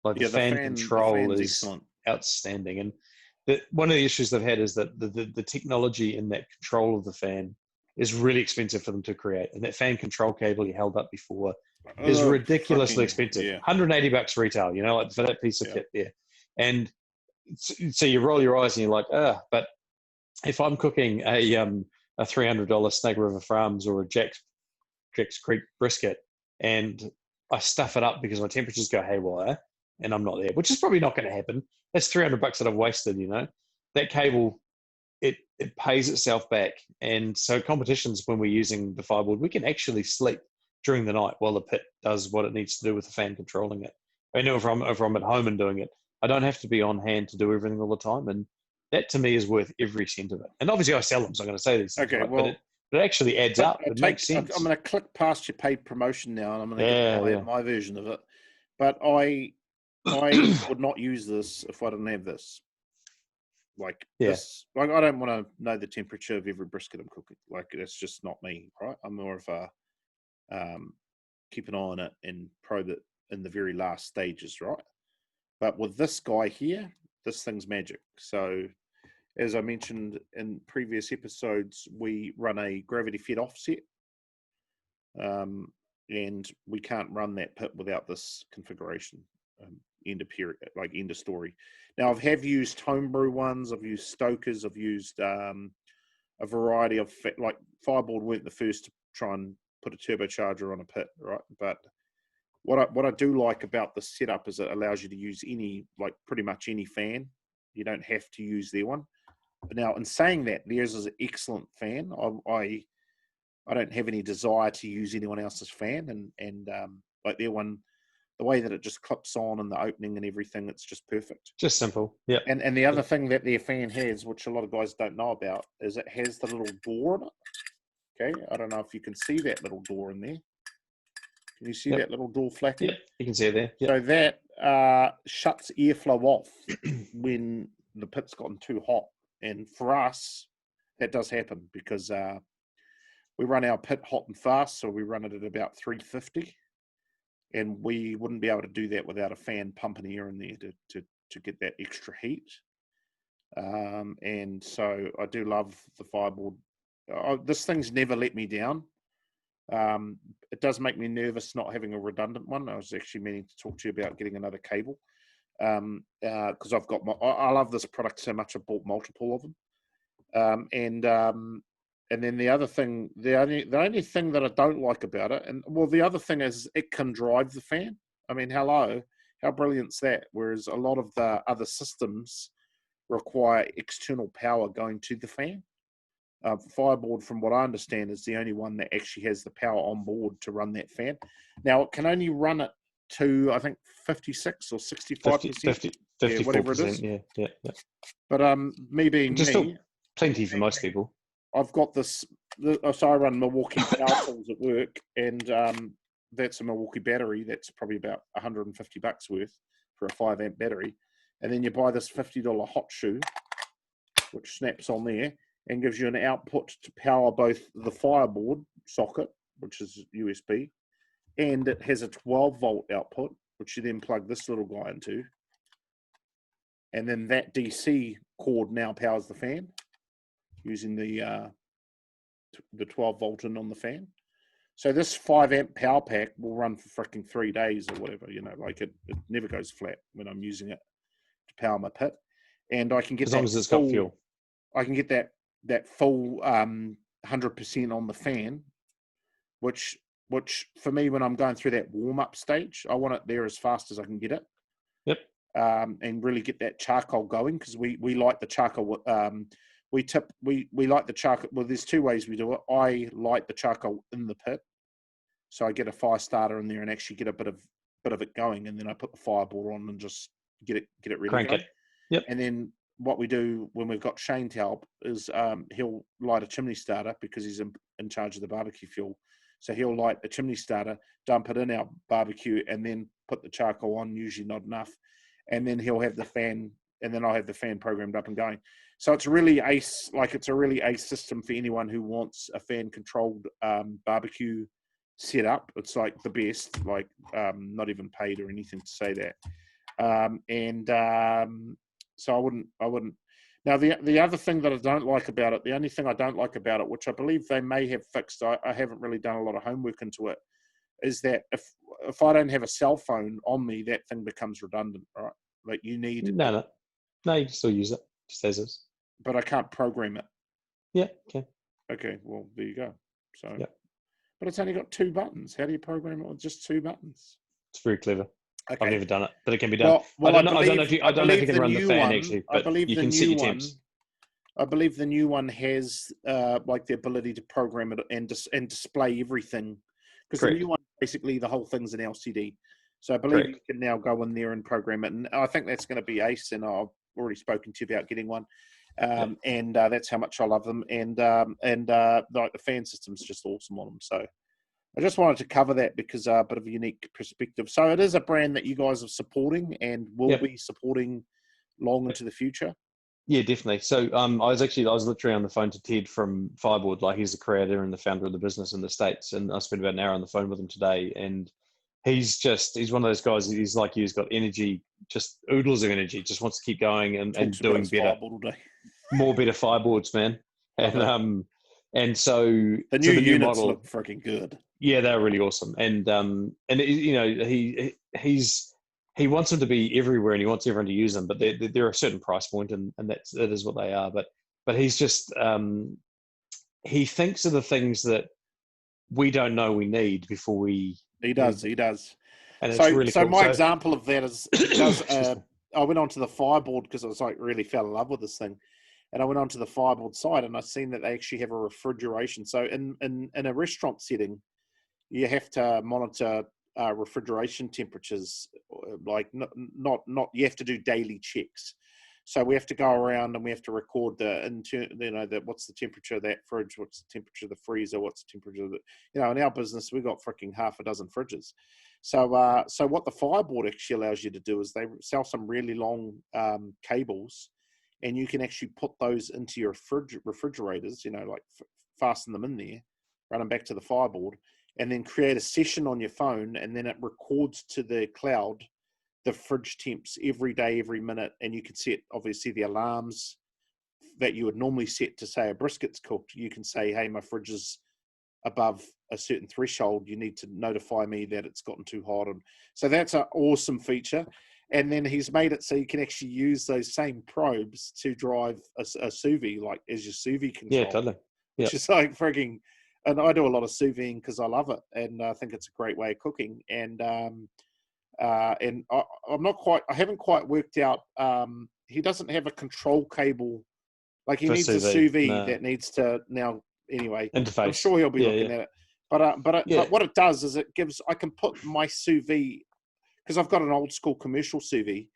Like the fan control is excellent. Outstanding. And one of the issues they've had is that the technology in that control of the fan is really expensive for them to create. And that fan control cable you held up before is ridiculously expensive. Yeah. $180 retail, like for that piece of kit there. And so you roll your eyes and you're like, but if I'm cooking a $300 Snake River Farms or a Jack's Creek brisket, and I stuff it up because my temperatures go haywire and I'm not there, which is probably not going to happen. That's $300 that I've wasted, That cable, it pays itself back. And so competitions, when we're using the Fireboard, we can actually sleep during the night while the pit does what it needs to do with the fan controlling it. I know if I'm at home and doing it, I don't have to be on hand to do everything all the time. And that to me is worth every cent of it. And obviously I sell them, so I'm going to say these things, right? Well, but it actually adds up. It makes sense. I'm going to click past your paid promotion now, and I'm going to get my version of it. But I would not use this if I didn't have this. This, I don't want to know the temperature of every brisket I'm cooking. That's just not me, right? I'm more of a keep an eye on it and probe it in the very last stages, right? But with this guy here, this thing's magic. So, as I mentioned in previous episodes, we run a gravity-fed offset, and we can't run that pit without this configuration. End of story. Now, I have used homebrew ones. I've used Stokers. I've used a variety of Fireboard weren't the first to try and put a turbocharger on a pit, right? But what I do like about the setup is it allows you to use pretty much any fan. You don't have to use their one. But now, in saying that, theirs is an excellent fan. I don't have any desire to use anyone else's fan, and their one, the way that it just clips on and the opening and everything, it's just perfect. Just simple, yeah. And the other thing that their fan has, which a lot of guys don't know about, is it has the little door in it. Okay, I don't know if you can see that little door in there. Can you see that little door flapping? Yeah, you can see it there. Yep. So that shuts airflow off when the pit's gotten too hot. And for us, that does happen because we run our pit hot and fast, so we run it at about 350, and we wouldn't be able to do that without a fan pumping air in there to get that extra heat. And so I do love the Fireboard. This thing's never let me down. It does make me nervous not having a redundant one. I was actually meaning to talk to you about getting another cable, because I've got I love this product so much. I bought multiple of them, and then the other thing, the only thing that I don't like about it, and well, the other thing is it can drive the fan. I mean, hello, how brilliant's that? Whereas a lot of the other systems require external power going to the fan. Fireboard, from what I understand, is the only one that actually has the power on board to run that fan. Now, it can only run it to, I think, 56 or 65%. 54%, whatever it is. Yeah. But me being Just me, still plenty for most people. I've got this. So I run Milwaukee power tools at work, and that's a Milwaukee battery. That's probably about $150 worth for a 5 amp battery. And then you buy this $50 hot shoe, which snaps on there and gives you an output to power both the Fireboard socket, which is USB, and it has a 12-volt output, which you then plug this little guy into. And then that DC cord now powers the fan using the 12-volt in on the fan. So this 5 amp power pack will run for freaking 3 days or whatever, like it never goes flat when I'm using it to power my pit. And I can get as long as it's got fuel. I can get that full 100% on the fan, which for me, when I'm going through that warm-up stage, I want it there as fast as I can get it. Yep. And really get that charcoal going, because we light the charcoal. We light the charcoal. Well, there's two ways we do it. I light the charcoal in the pit, so I get a fire starter in there and actually get a bit of it going, and then I put the Fireboard on and just get it ready. Crank it. Yep. And then what we do when we've got Shane to help is he'll light a chimney starter, because he's in charge of the barbecue fuel. So he'll light the chimney starter, dump it in our barbecue, and then put the charcoal on, usually not enough. And then he'll have the fan, and then I'll have the fan programmed up and going. So it's really ace, it's a really ace system for anyone who wants a fan-controlled barbecue setup. It's like the best, not even paid or anything to say that. So I wouldn't. Now, the other thing that I don't like about it, the only thing I don't like about it, which I believe they may have fixed, I haven't really done a lot of homework into it, is that if I don't have a cell phone on me, that thing becomes redundant, right? Like you need... No, you can still use it, just as is. But I can't program it. Yeah, okay. Okay, well, there you go. So, yeah. But it's only got 2 buttons. How do you program it with just 2 buttons? It's very clever. Okay. I've never done it, but it can be done. Well, I don't know if you can run the fan actually, but you can set your temps. I believe the new one has the ability to program it and display everything, because the new one, basically the whole thing's an LCD. So I believe you can now go in there and program it, and I think that's going to be ace. And I've already spoken to you about getting one, and that's how much I love them. And the fan system's just awesome on them. So I just wanted to cover that, because a bit of a unique perspective. So it is a brand that you guys are supporting and will be supporting long into the future. Yeah, definitely. So I was literally on the phone to Ted from Fireboard. He's the creator and the founder of the business in the States, and I spent about an hour on the phone with him today. And he's one of those guys. He's like you. He's got energy, just oodles of energy. Just wants to keep going and doing better, more better Fireboards, man. And so the new units model look freaking good. Yeah, they're really awesome. And he wants them to be everywhere, and he wants everyone to use them. But they're a certain price point, and that is what they are. But he's just he thinks of the things that we don't know we need before we. He does. And it's really cool. My example of that is I went onto the Fireboard because I was really fell in love with this thing. And I went onto the Fireboard site, and I've seen that they actually have a refrigeration. So in a restaurant setting, you have to monitor refrigeration temperatures. Not you have to do daily checks. So we have to go around and we have to record what's the temperature of that fridge, what's the temperature of the freezer, what's the temperature of the, in our business we've got freaking half a dozen fridges. So what the Fireboard actually allows you to do is they sell some really long cables. And you can actually put those into your refrigerators, fasten them in there, run them back to the Fireboard, and then create a session on your phone, and then it records to the cloud the fridge temps every day, every minute, and you can set obviously the alarms that you would normally set to say a brisket's cooked. You can say, hey, my fridge is above a certain threshold, you need to notify me that it's gotten too hot. And so that's an awesome feature. And then he's made it so you can actually use those same probes to drive a sous vide, like as your sous vide control. Yeah, totally. Which is like frigging, and I do a lot of sous vide because I love it, and I think it's a great way of cooking. And I haven't quite worked out. He doesn't have a control cable, like he needs a sous vide that needs to now. Anyway, interface. I'm sure he'll be looking at it. But what it does is I can put my sous vide, because I've got an old school commercial sous vide.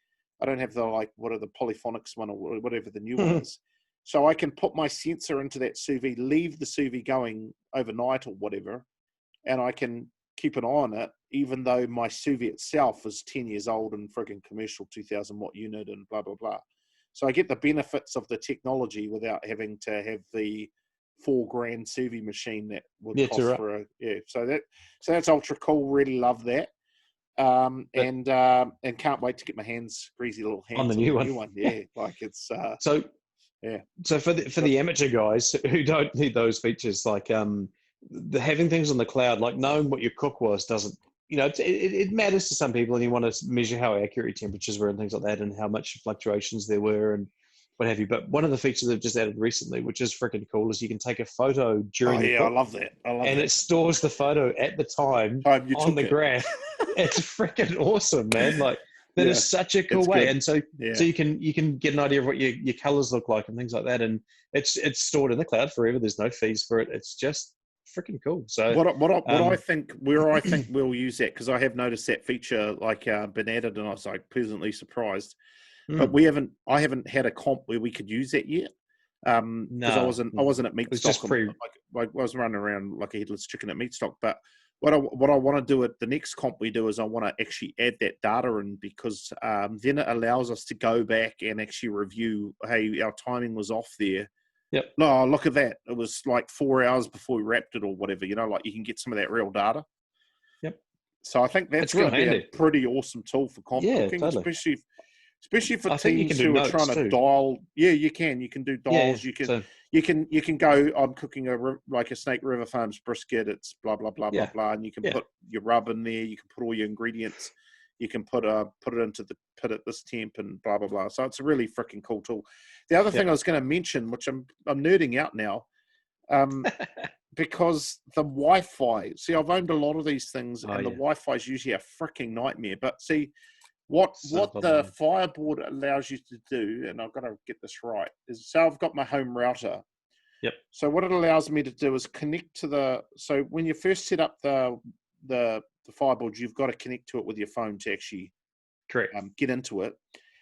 I don't have the what are the Polyphonics one or whatever the new one is. So I can put my sensor into that sous vide, leave the sous vide going overnight or whatever, and I can keep an eye on it, even though my sous vide itself is 10 years old and frigging commercial 2,000 watt unit and blah, blah, blah. So I get the benefits of the technology without having to have the $4,000 sous vide machine that would cost for So that's ultra cool. Really love that. And can't wait to get my greasy little hands on the new one. Yeah, like it's So for the amateur guys who don't need those features, like having things on the cloud, like knowing what your cook was doesn't, it matters to some people, and you want to measure how accurate your temperatures were and things like that, and how much fluctuations there were and what have you. But one of the features they've just added recently, which is freaking cool, is you can take a photo during the cook, I love that. And it stores the photo at the time on the graph. It's freaking awesome, man. Like that is such a cool way. And so you can get an idea of what your colors look like and things like that. And it's stored in the cloud forever. There's no fees for it. It's just freaking cool. So I think we'll use that, because I have noticed that feature been added, and I was like pleasantly surprised. But I haven't had a comp where we could use that yet. Because I wasn't at Meatstock. I was running around like a headless chicken at Meatstock. But what I want to do at the next comp we do is I want to actually add that data in, because then it allows us to go back and actually review, hey, our timing was off there. Yep. No, look at that. It was like 4 hours before we wrapped it or whatever, like you can get some of that real data. Yep. So I think that's going to be a pretty awesome tool for comp cooking, totally. Especially for teams who are trying to dial. Yeah, you can do dials. You can go, I'm cooking a Snake River Farms brisket. It's blah, blah, blah, blah, blah. And you can put your rub in there. You can put all your ingredients. You can put it into the pit at this temp and blah, blah, blah. So it's a really freaking cool tool. The other thing I was going to mention, which I'm nerding out now, because the Wi-Fi, see, I've owned a lot of these things, the Wi-Fi is usually a freaking nightmare. But see, what the Fireboard allows you to do, and I've got to get this right, is so I've got my home router. Yep. So what it allows me to do is connect to so when you first set up the Fireboard, you've got to connect to it with your phone to actually get into it.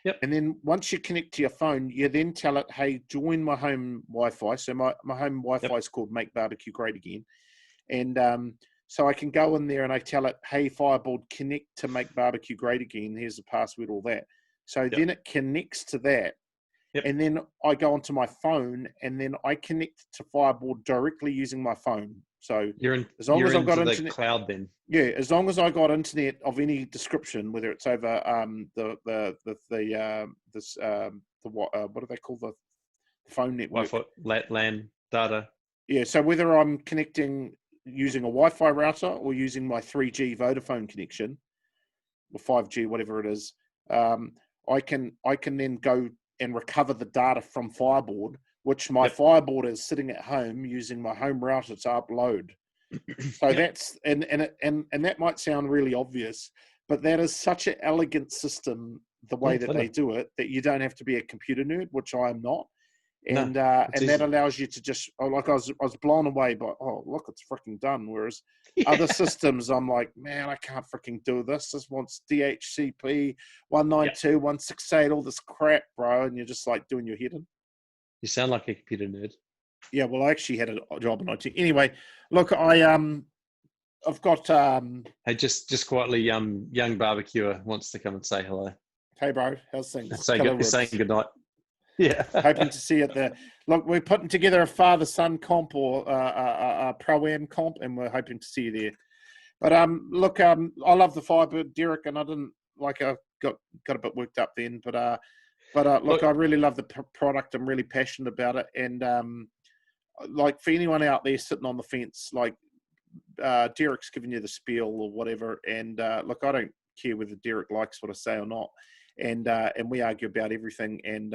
Yep. And then once you connect to your phone, you then tell it, hey, join my home Wi-Fi. So my home Wi-Fi is called Make Barbecue Great Again. And so I can go in there and I tell it, hey, Fireboard, connect to Make Barbecue Great Again. Here's the password, all that. So then it connects to that. Yep. And then I go onto my phone, and then I connect to Fireboard directly using my phone. So as long as I've got internet, the cloud, then as long as I got internet of any description, whether it's over what do they call the phone network? Wi-Fi, LAN data. Yeah. So whether I'm connecting using a Wi-Fi router or using my 3G Vodafone connection or 5G, whatever it is, I can then go and recover the data from Fireboard, which my Fireboard is sitting at home using my home router to upload. So that's and that might sound really obvious, but that is such an elegant system, the way that they do it, that you don't have to be a computer nerd, which I am not. And that allows you to just I was blown away by look, it's freaking done. Whereas other systems, I'm like, man, I can't freaking do this. This wants DHCP 192.168, all this crap, bro, and you're just like doing your head in. You sound like a computer nerd. Yeah, well, I actually had a job in IT. Anyway, look, I've got hey, just quietly, young barbecuer wants to come and say hello. Hey, bro, how's things? Saying good night. Yeah. Hoping to see you at look, we're putting together a father-son comp or a pro-am comp, and we're hoping to see you there. But look, I love the Firebird, Derrick, and I didn't like. I got a bit worked up then, but look, I really love the product. I'm really passionate about it, and like for anyone out there sitting on the fence, like Derrick's giving you the spiel or whatever, and look, I don't care whether Derrick likes what I say or not, and we argue about everything, and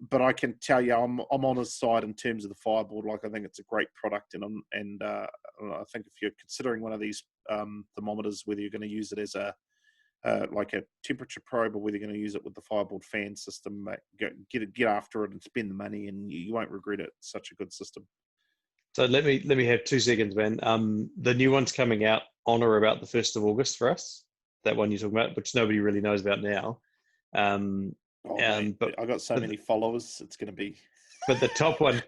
but I can tell you, I'm on his side in terms of the Fireboard. Like, I think it's a great product, and I think if you're considering one of these thermometers, whether you're going to use it as a like a temperature probe, or whether you're going to use it with the Fireboard fan system, get after it and spend the money, and you won't regret it. It's such a good system. So let me have 2 seconds, man. The new one's coming out on or about the 1st of August for us. That one you're talking about, which nobody really knows about now. But I got so many followers, it's going to be. But the top one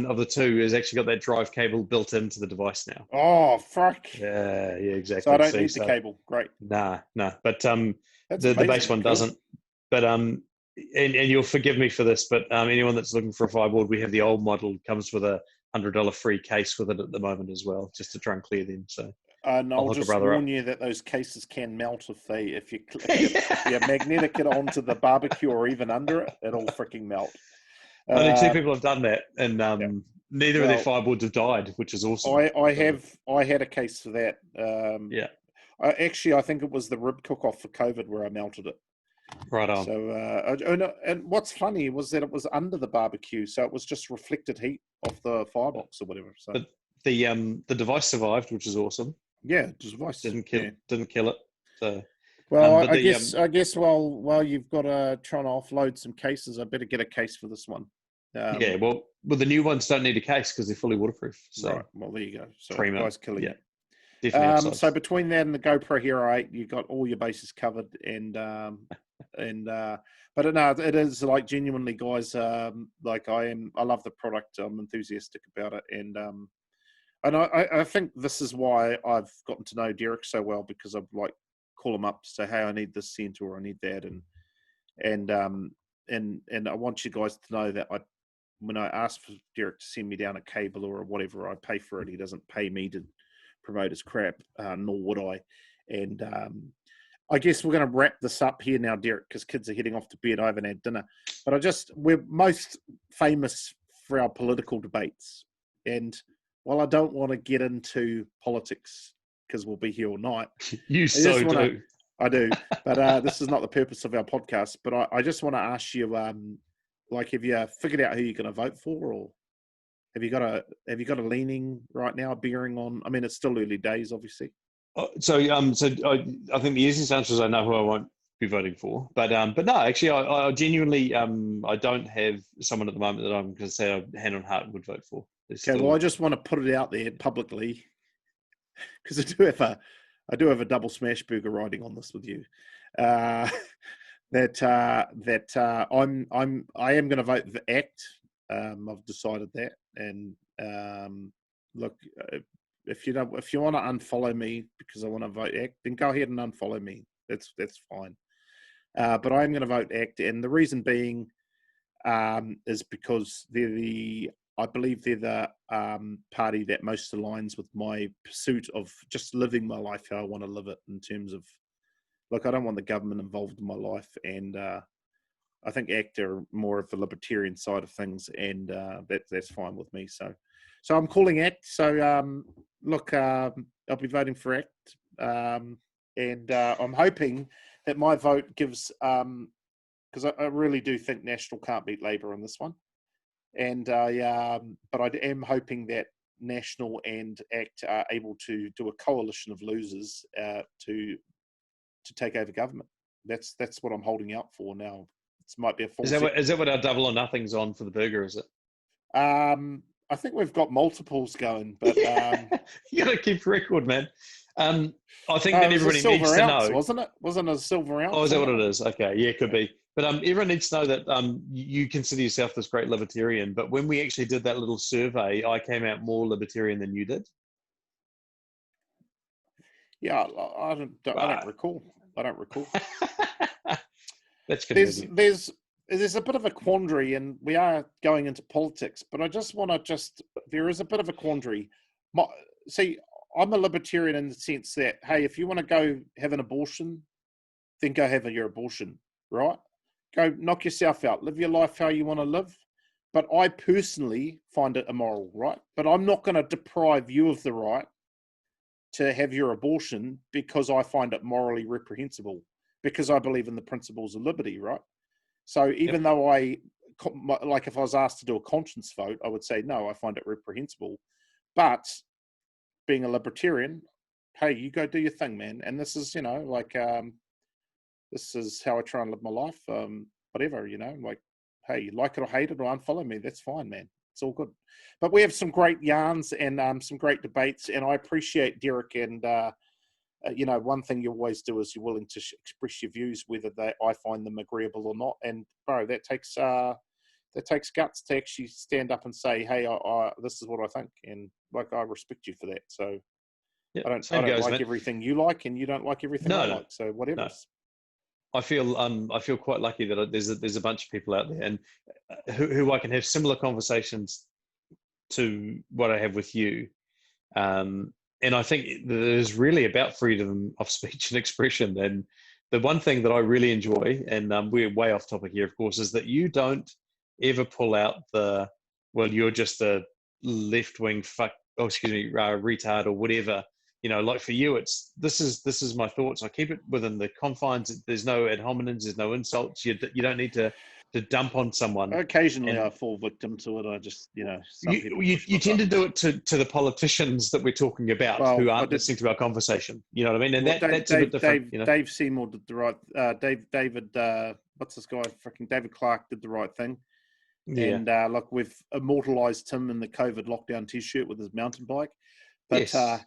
of the two has actually got that drive cable built into the device now. Oh, fuck. Yeah, exactly. So I don't need the cable. Great. Nah. But the base one doesn't. But and you'll forgive me for this, but anyone that's looking for a Fireboard, we have the old model, comes with a $100 free case with it at the moment as well, just to try and clear them. So. And I'll just warn you that those cases can melt if you magnetic it onto the barbecue or even under it, it'll freaking melt. Only 2 people have done that, and neither of their Fireboards have died, which is awesome. I had a case for that. I think it was the rib cook-off for COVID where I melted it. Right on. So, and what's funny was that it was under the barbecue, so it was just reflected heat off the firebox or whatever. So, but the device survived, which is awesome. Yeah, the device didn't kill it. So, well, I guess while you've got to try and offload some cases, I better get a case for this one. Well, the new ones don't need a case because they're fully waterproof. So, right. Well, there you go. So, guys, killing it. Definitely. So between that and the GoPro Hero 8, you got all your bases covered, and but no, it is like genuinely, guys. Like I love the product. I'm enthusiastic about it, and I think this is why I've gotten to know Derrick so well, because I've like call him up to say, hey, I need this sent or I need that, and I want you guys to know that when I ask for Derrick to send me down a cable or whatever, I pay for it. He doesn't pay me to promote his crap, nor would I. And I guess we're going to wrap this up here now, Derrick, because kids are heading off to bed. I haven't had dinner, but we're most famous for our political debates. And while I don't want to get into politics because we'll be here all night, I do, but this is not the purpose of our podcast. But I just want to ask you, like, have you figured out who you're going to vote for, or have you got a leaning right now, bearing on? I mean, it's still early days, obviously. So I think the easiest answer is I know who I won't be voting for, but no, actually, I genuinely I don't have someone at the moment that I'm going to say I hand on heart would vote for. Well, I just want to put it out there publicly because I do have a double smash burger riding on this with you. I am going to vote for ACT. I've decided that, and look, if you want to unfollow me because I want to vote ACT, then go ahead and unfollow me. That's fine. But I am going to vote ACT, and the reason being is because I believe they're the party that most aligns with my pursuit of just living my life how I want to live it, in terms of, look, I don't want the government involved in my life, and I think ACT are more of the libertarian side of things, and that's fine with me. So I'm calling ACT. So look, I'll be voting for ACT, and I'm hoping that my vote gives, because I really do think National can't beat Labour on this one. And but I am hoping that National and ACT are able to do a coalition of losers to take over government. That's what I'm holding out for now. It might be a full. Is that what our double or nothing's on for the burger? Is it? I think we've got multiples going, but you got to keep record, man. I think that everybody needs to know, wasn't it? Wasn't it a silver ounce? Oh, is that what it is? Okay, yeah, it could be. But everyone needs to know that you consider yourself this great libertarian. But when we actually did that little survey, I came out more libertarian than you did. Yeah, I don't recall. I don't recall. That's convenient. there's a bit of a quandary, and we are going into politics, but I just want to there is a bit of a quandary. See, I'm a libertarian in the sense that, hey, if you want to go have an abortion, then go have your abortion, right? Go knock yourself out, live your life how you want to live. But I personally find it immoral, right? But I'm not going to deprive you of the right to have your abortion because I find it morally reprehensible, because I believe in the principles of liberty, right? So even though like if I was asked to do a conscience vote, I would say, no, I find it reprehensible. But being a libertarian, hey, you go do your thing, man. And this is, this is how I try and live my life. Whatever, like, hey, you like it or hate it or unfollow me, that's fine, man. It's all good. But we have some great yarns and some great debates. And I appreciate Derrick. And, one thing you always do is you're willing to express your views, whether I find them agreeable or not. And bro, that takes guts to actually stand up and say, hey, this is what I think, and like I respect you for that. So I don't like everything you like, and you don't like everything I like. So whatever. No. I feel quite lucky that there's a bunch of people out there, and who I can have similar conversations to what I have with you. And I think it is really about freedom of speech and expression. And the one thing that I really enjoy, and we're way off topic here, of course, is that you don't ever pull out you're just a left-wing retard or whatever. Like for you, this is my thoughts. I keep it within the confines. There's no ad hominems, there's no insults. You don't need to dump on someone. Occasionally I fall victim to it. I just, you tend to do it to the politicians that we're talking about, who aren't listening to our conversation. You know what I mean? And that's a bit different. Dave Seymour did the right. David, what's this guy? Freaking David Clark did the right thing. Yeah. And look, we've immortalized him in the COVID lockdown T-shirt with his mountain bike. But yes.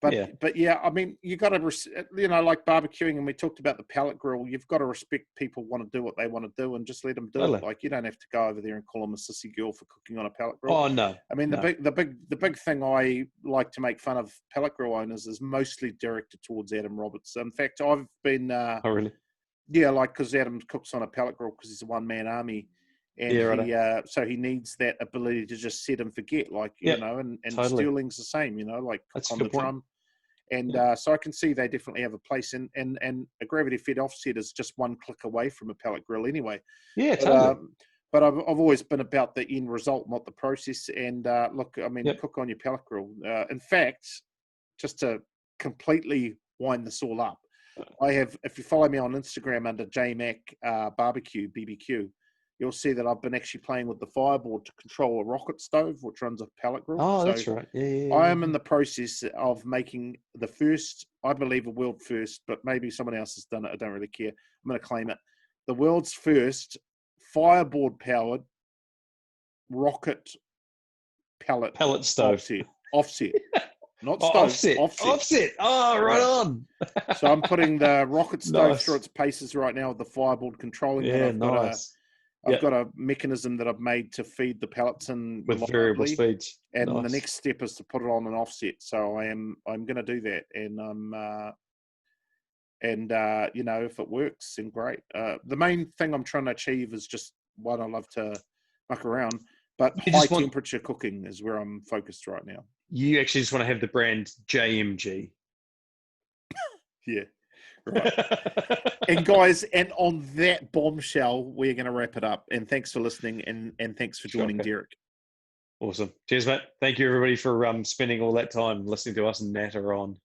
But yeah, I mean, you got to, like barbecuing, and we talked about the pellet grill. You've got to respect people want to do what they want to do, and just let them do it. Like, you don't have to go over there and call them a sissy girl for cooking on a pellet grill. Oh no! I mean, the big thing I like to make fun of pellet grill owners is mostly directed towards Adam Roberts. In fact, I've been. Oh really? Yeah, like because Adam cooks on a pellet grill because he's a one-man army. And so he needs that ability to just set and forget, like, and totally. Sterling's the same, like that's on the drum. And so I can see they definitely have a place. And a gravity-fed offset is just one click away from a pellet grill anyway. Yeah, totally. But I've always been about the end result, not the process. And look, I mean, cook on your pellet grill. In fact, just to completely wind this all up, I have, if you follow me on Instagram under JMac Barbecue, BBQ, you'll see that I've been actually playing with the Fireboard to control a rocket stove, which runs a pellet grill. Oh, that's right. Yeah. I am in the process of making the first, I believe a world first, but maybe someone else has done it. I don't really care. I'm going to claim it. The world's first Fireboard-powered rocket pellet stove. Offset. Not stove. Offset. Oh, right on. So I'm putting the rocket stove through its paces right now with the Fireboard controlling it. I've got a mechanism that I've made to feed the pellets in with variable speeds. And the next step is to put it on an offset. So I'm going to do that, and if it works, then great. The main thing I'm trying to achieve is just one, I love to muck around, but high temperature cooking is where I'm focused right now. You actually just want to have the brand JMG. Yeah. Right. And guys, and on that bombshell, we're going to wrap it up. And thanks for listening, and thanks for joining Derrick. Awesome. Cheers, mate. Thank you, everybody, for spending all that time listening to us and natter on.